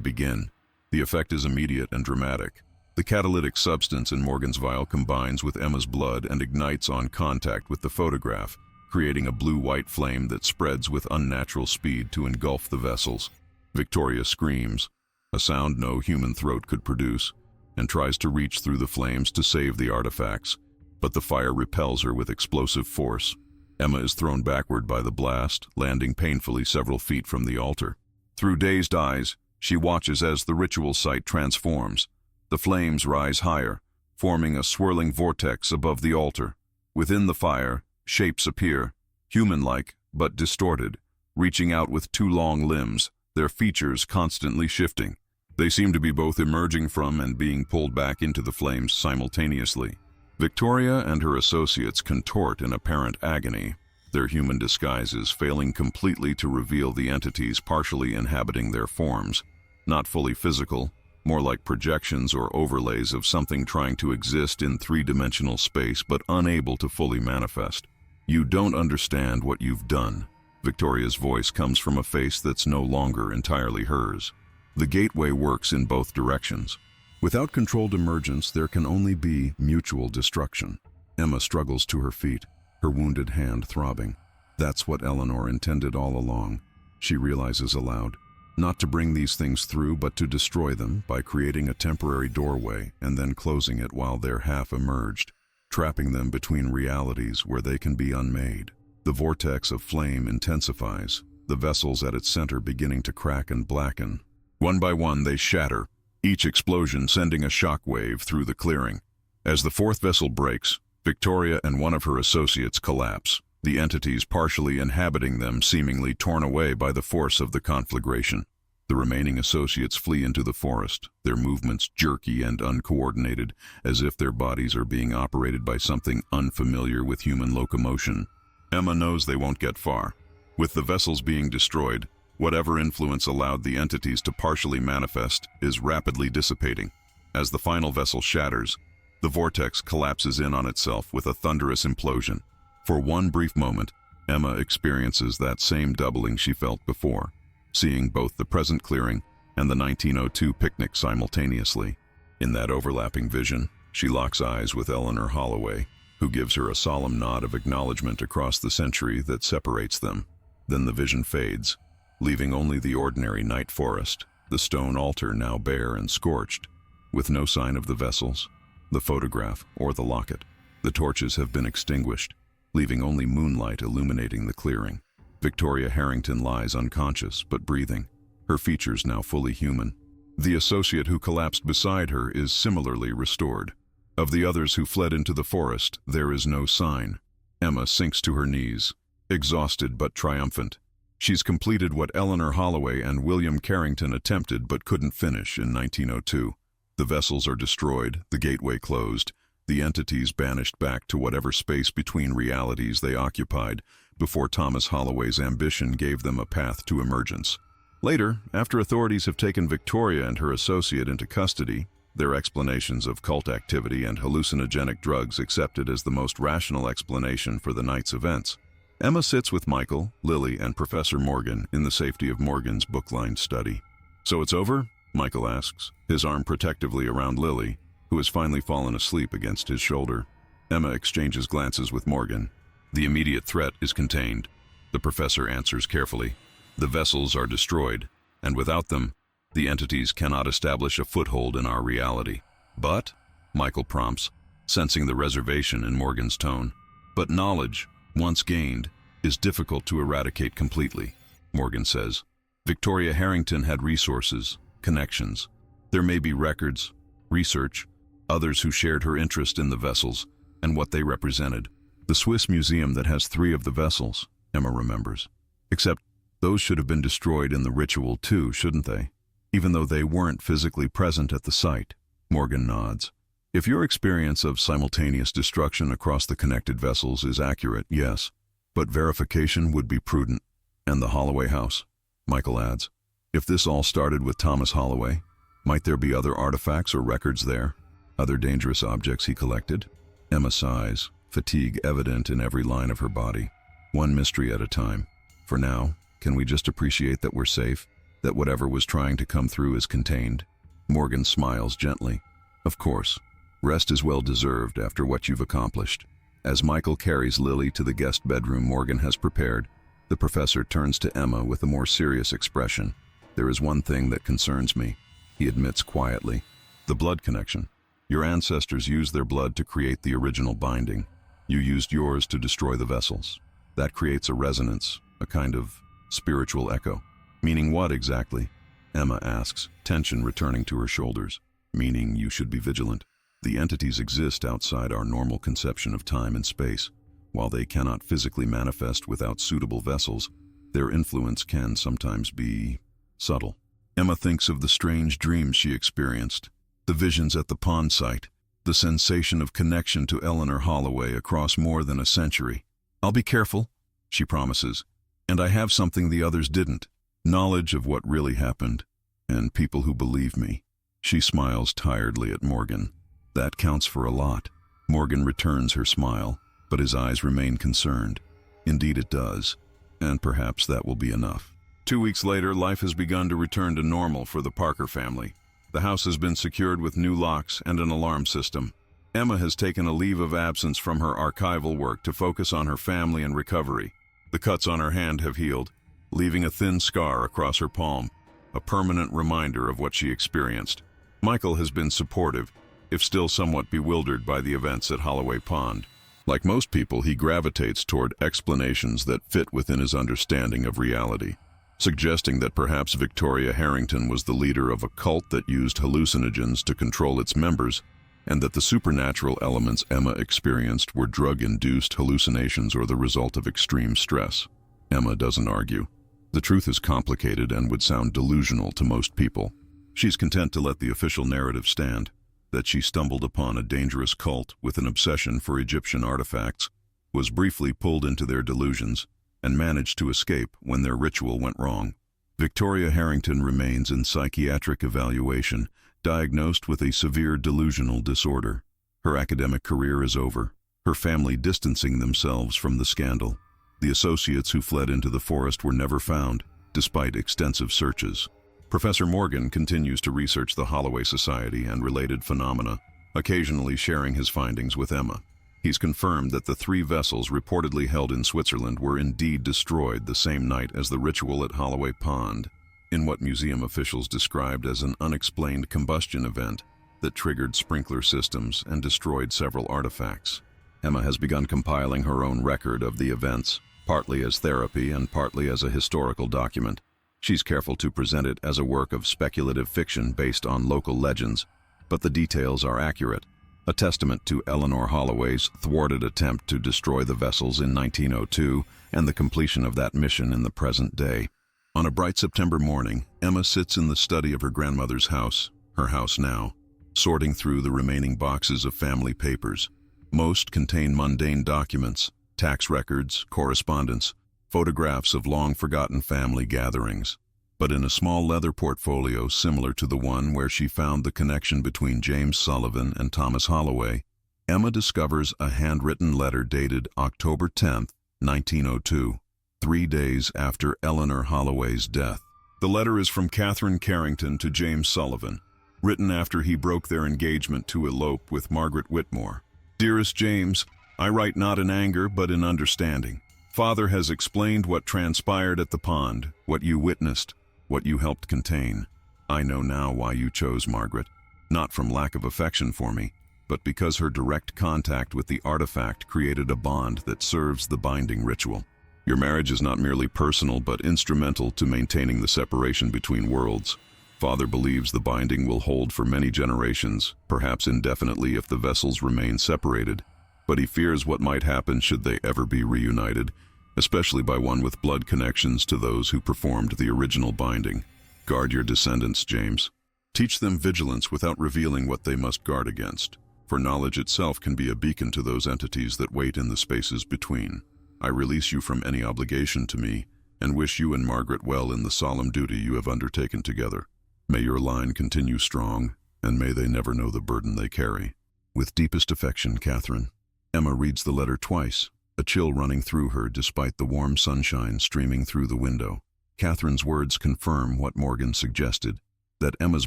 begin." The effect is immediate and dramatic. The catalytic substance in Morgan's vial combines with Emma's blood and ignites on contact with the photograph, creating a blue-white flame that spreads with unnatural speed to engulf the vessels. Victoria screams, a sound no human throat could produce, and tries to reach through the flames to save the artifacts, but the fire repels her with explosive force. Emma is thrown backward by the blast, landing painfully several feet from the altar. Through dazed eyes, she watches as the ritual site transforms. The flames rise higher, forming a swirling vortex above the altar. Within the fire, shapes appear, human-like but distorted, reaching out with 2 long limbs, their features constantly shifting. They seem to be both emerging from and being pulled back into the flames simultaneously. Victoria and her associates contort in apparent agony, their human disguises failing completely to reveal the entities partially inhabiting their forms, not fully physical, more like projections or overlays of something trying to exist in 3-dimensional space but unable to fully manifest. "You don't understand what you've done." Victoria's voice comes from a face that's no longer entirely hers. "The gateway works in both directions. Without controlled emergence, there can only be mutual destruction." Emma struggles to her feet, her wounded hand throbbing. That's what Eleanor intended all along, she realizes aloud. Not to bring these things through, but to destroy them by creating a temporary doorway and then closing it while they're half emerged, trapping them between realities where they can be unmade. The vortex of flame intensifies, the vessels at its center beginning to crack and blacken. One by one they shatter, each explosion sending a shock wave through the clearing. As the 4th vessel breaks, Victoria and one of her associates collapse, the entities partially inhabiting them seemingly torn away by the force of the conflagration. The remaining associates flee into the forest, their movements jerky and uncoordinated, as if their bodies are being operated by something unfamiliar with human locomotion. Emma knows they won't get far. With the vessels being destroyed, Whatever influence allowed the entities to partially manifest is rapidly dissipating. As the final vessel shatters, the vortex collapses in on itself with a thunderous implosion. For one brief moment, Emma experiences that same doubling she felt before, seeing both the present clearing and the 1902 picnic simultaneously. In that overlapping vision, she locks eyes with Eleanor Holloway, who gives her a solemn nod of acknowledgement across the century that separates them. Then the vision fades, leaving only the ordinary night forest, the stone altar now bare and scorched, with no sign of the vessels, the photograph, or the locket. The torches have been extinguished, leaving only moonlight illuminating the clearing. Victoria Harrington lies unconscious but breathing, her features now fully human. The associate who collapsed beside her is similarly restored. Of the others who fled into the forest, there is no sign. Emma sinks to her knees, exhausted but triumphant. She's completed what Eleanor Holloway and William Carrington attempted but couldn't finish in 1902. The vessels are destroyed, the gateway closed, the entities banished back to whatever space between realities they occupied before Thomas Holloway's ambition gave them a path to emergence. Later, after authorities have taken Victoria and her associate into custody, their explanations of cult activity and hallucinogenic drugs accepted as the most rational explanation for the night's events. Emma sits with Michael, Lily, and Professor Morgan in the safety of Morgan's book-lined study. "So it's over?" Michael asks, his arm protectively around Lily, who has finally fallen asleep against his shoulder. Emma exchanges glances with Morgan. "The immediate threat is contained," the professor answers carefully. "The vessels are destroyed, and without them, the entities cannot establish a foothold in our reality." "But," Michael prompts, sensing the reservation in Morgan's tone, "but knowledge, once gained, is difficult to eradicate completely," Morgan says. "Victoria Harrington had resources, connections. There may be records, research, others who shared her interest in the vessels and what they represented. The Swiss museum that has 3 of the vessels," Emma remembers. "Except those should have been destroyed in the ritual too, shouldn't they? Even though they weren't physically present at the site." Morgan nods. "If your experience of simultaneous destruction across the connected vessels is accurate, yes. But verification would be prudent." "And the Holloway house," Michael adds. "If this all started with Thomas Holloway, might there be other artifacts or records there? Other dangerous objects he collected?" Emma sighs, fatigue evident in every line of her body. "One mystery at a time. For now, can we just appreciate that we're safe? That whatever was trying to come through is contained?" Morgan smiles gently. "Of course. Rest is well deserved after what you've accomplished." As Michael carries Lily to the guest bedroom Morgan has prepared, the professor turns to Emma with a more serious expression. "There is one thing that concerns me," he admits quietly. "The blood connection. Your ancestors used their blood to create the original binding. You used yours to destroy the vessels. That creates a resonance, a kind of spiritual echo." "Meaning what exactly?" Emma asks, tension returning to her shoulders. "Meaning you should be vigilant. The entities exist outside our normal conception of time and space. While they cannot physically manifest without suitable vessels, their influence can sometimes be subtle." Emma thinks of the strange dreams she experienced, the visions at the pond site, the sensation of connection to Eleanor Holloway across more than a century. "I'll be careful," she promises, "and I have something the others didn't. Knowledge of what really happened, and people who believe me." She smiles tiredly at Morgan. "That counts for a lot." Morgan returns her smile, but his eyes remain concerned. "Indeed it does, and perhaps that will be enough." 2 weeks later, life has begun to return to normal for the Parker family. The house has been secured with new locks and an alarm system. Emma has taken a leave of absence from her archival work to focus on her family and recovery. The cuts on her hand have healed, leaving a thin scar across her palm, a permanent reminder of what she experienced. Michael has been supportive, if still somewhat bewildered by the events at Holloway Pond. Like most people, he gravitates toward explanations that fit within his understanding of reality, suggesting that perhaps Victoria Harrington was the leader of a cult that used hallucinogens to control its members, and that the supernatural elements Emma experienced were drug-induced hallucinations or the result of extreme stress. Emma doesn't argue. The truth is complicated and would sound delusional to most people. She's content to let the official narrative stand, that she stumbled upon a dangerous cult with an obsession for Egyptian artifacts, was briefly pulled into their delusions, and managed to escape when their ritual went wrong. Victoria Harrington remains in psychiatric evaluation, diagnosed with a severe delusional disorder. Her academic career is over, her family distancing themselves from the scandal. The associates who fled into the forest were never found, despite extensive searches. Professor Morgan continues to research the Holloway Society and related phenomena, occasionally sharing his findings with Emma. He's confirmed that the 3 vessels reportedly held in Switzerland were indeed destroyed the same night as the ritual at Holloway Pond, in what museum officials described as an unexplained combustion event that triggered sprinkler systems and destroyed several artifacts. Emma has begun compiling her own record of the events, partly as therapy and partly as a historical document. She's careful to present it as a work of speculative fiction based on local legends, but the details are accurate, a testament to Eleanor Holloway's thwarted attempt to destroy the vessels in 1902 and the completion of that mission in the present day. On a bright September morning, Emma sits in the study of her grandmother's house, her house now, sorting through the remaining boxes of family papers. Most contain mundane documents, tax records, correspondence, photographs of long-forgotten family gatherings. But in a small leather portfolio similar to the one where she found the connection between James Sullivan and Thomas Holloway, Emma discovers a handwritten letter dated October 10, 1902, 3 days after Eleanor Holloway's death. The letter is from Catherine Carrington to James Sullivan, written after he broke their engagement to elope with Margaret Whitmore. Dearest James, I write not in anger but in understanding. Father has explained what transpired at the pond, what you witnessed, what you helped contain. I know now why you chose Margaret, not from lack of affection for me, but because her direct contact with the artifact created a bond that serves the binding ritual. Your marriage is not merely personal but instrumental to maintaining the separation between worlds. Father believes the binding will hold for many generations, perhaps indefinitely if the vessels remain separated. But he fears what might happen should they ever be reunited, especially by one with blood connections to those who performed the original binding. Guard your descendants, James. Teach them vigilance without revealing what they must guard against, for knowledge itself can be a beacon to those entities that wait in the spaces between. I release you from any obligation to me, and wish you and Margaret well in the solemn duty you have undertaken together. May your line continue strong, and may they never know the burden they carry. With deepest affection, Catherine. Emma reads the letter twice, a chill running through her despite the warm sunshine streaming through the window. Catherine's words confirm what Morgan suggested, that Emma's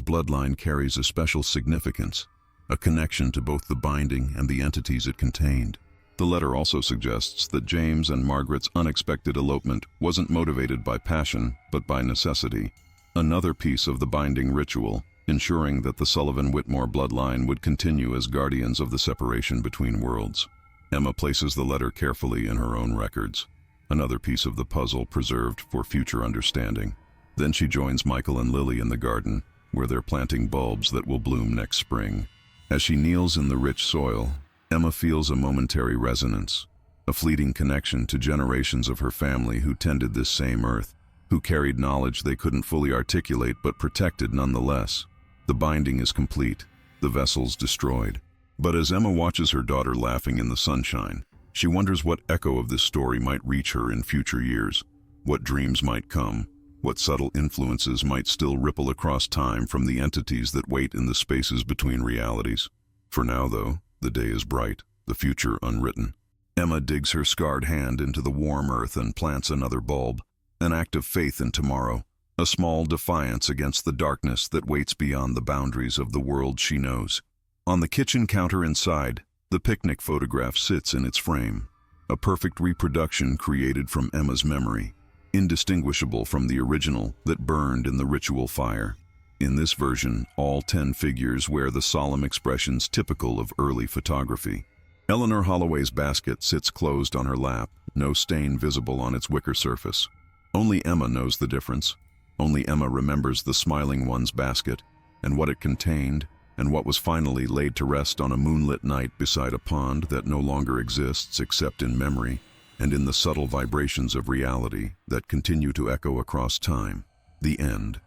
bloodline carries a special significance, a connection to both the binding and the entities it contained. The letter also suggests that James and Margaret's unexpected elopement wasn't motivated by passion, but by necessity. Another piece of the binding ritual, ensuring that the Sullivan-Whitmore bloodline would continue as guardians of the separation between worlds. Emma places the letter carefully in her own records, another piece of the puzzle preserved for future understanding. Then she joins Michael and Lily in the garden, where they're planting bulbs that will bloom next spring. As she kneels in the rich soil, Emma feels a momentary resonance, a fleeting connection to generations of her family who tended this same earth, who carried knowledge they couldn't fully articulate but protected nonetheless. The binding is complete, the vessels destroyed. But as Emma watches her daughter laughing in the sunshine, she wonders what echo of this story might reach her in future years, what dreams might come, what subtle influences might still ripple across time from the entities that wait in the spaces between realities. For now, though, the day is bright, the future unwritten. Emma digs her scarred hand into the warm earth and plants another bulb, an act of faith in tomorrow, a small defiance against the darkness that waits beyond the boundaries of the world she knows. On the kitchen counter inside, the picnic photograph sits in its frame, a perfect reproduction created from Emma's memory, indistinguishable from the original that burned in the ritual fire. In this version, all 10 figures wear the solemn expressions typical of early photography. Eleanor Holloway's basket sits closed on her lap, no stain visible on its wicker surface. Only Emma knows the difference. Only Emma remembers the smiling one's basket, and what it contained, and what was finally laid to rest on a moonlit night beside a pond that no longer exists except in memory and in the subtle vibrations of reality that continue to echo across time. The end.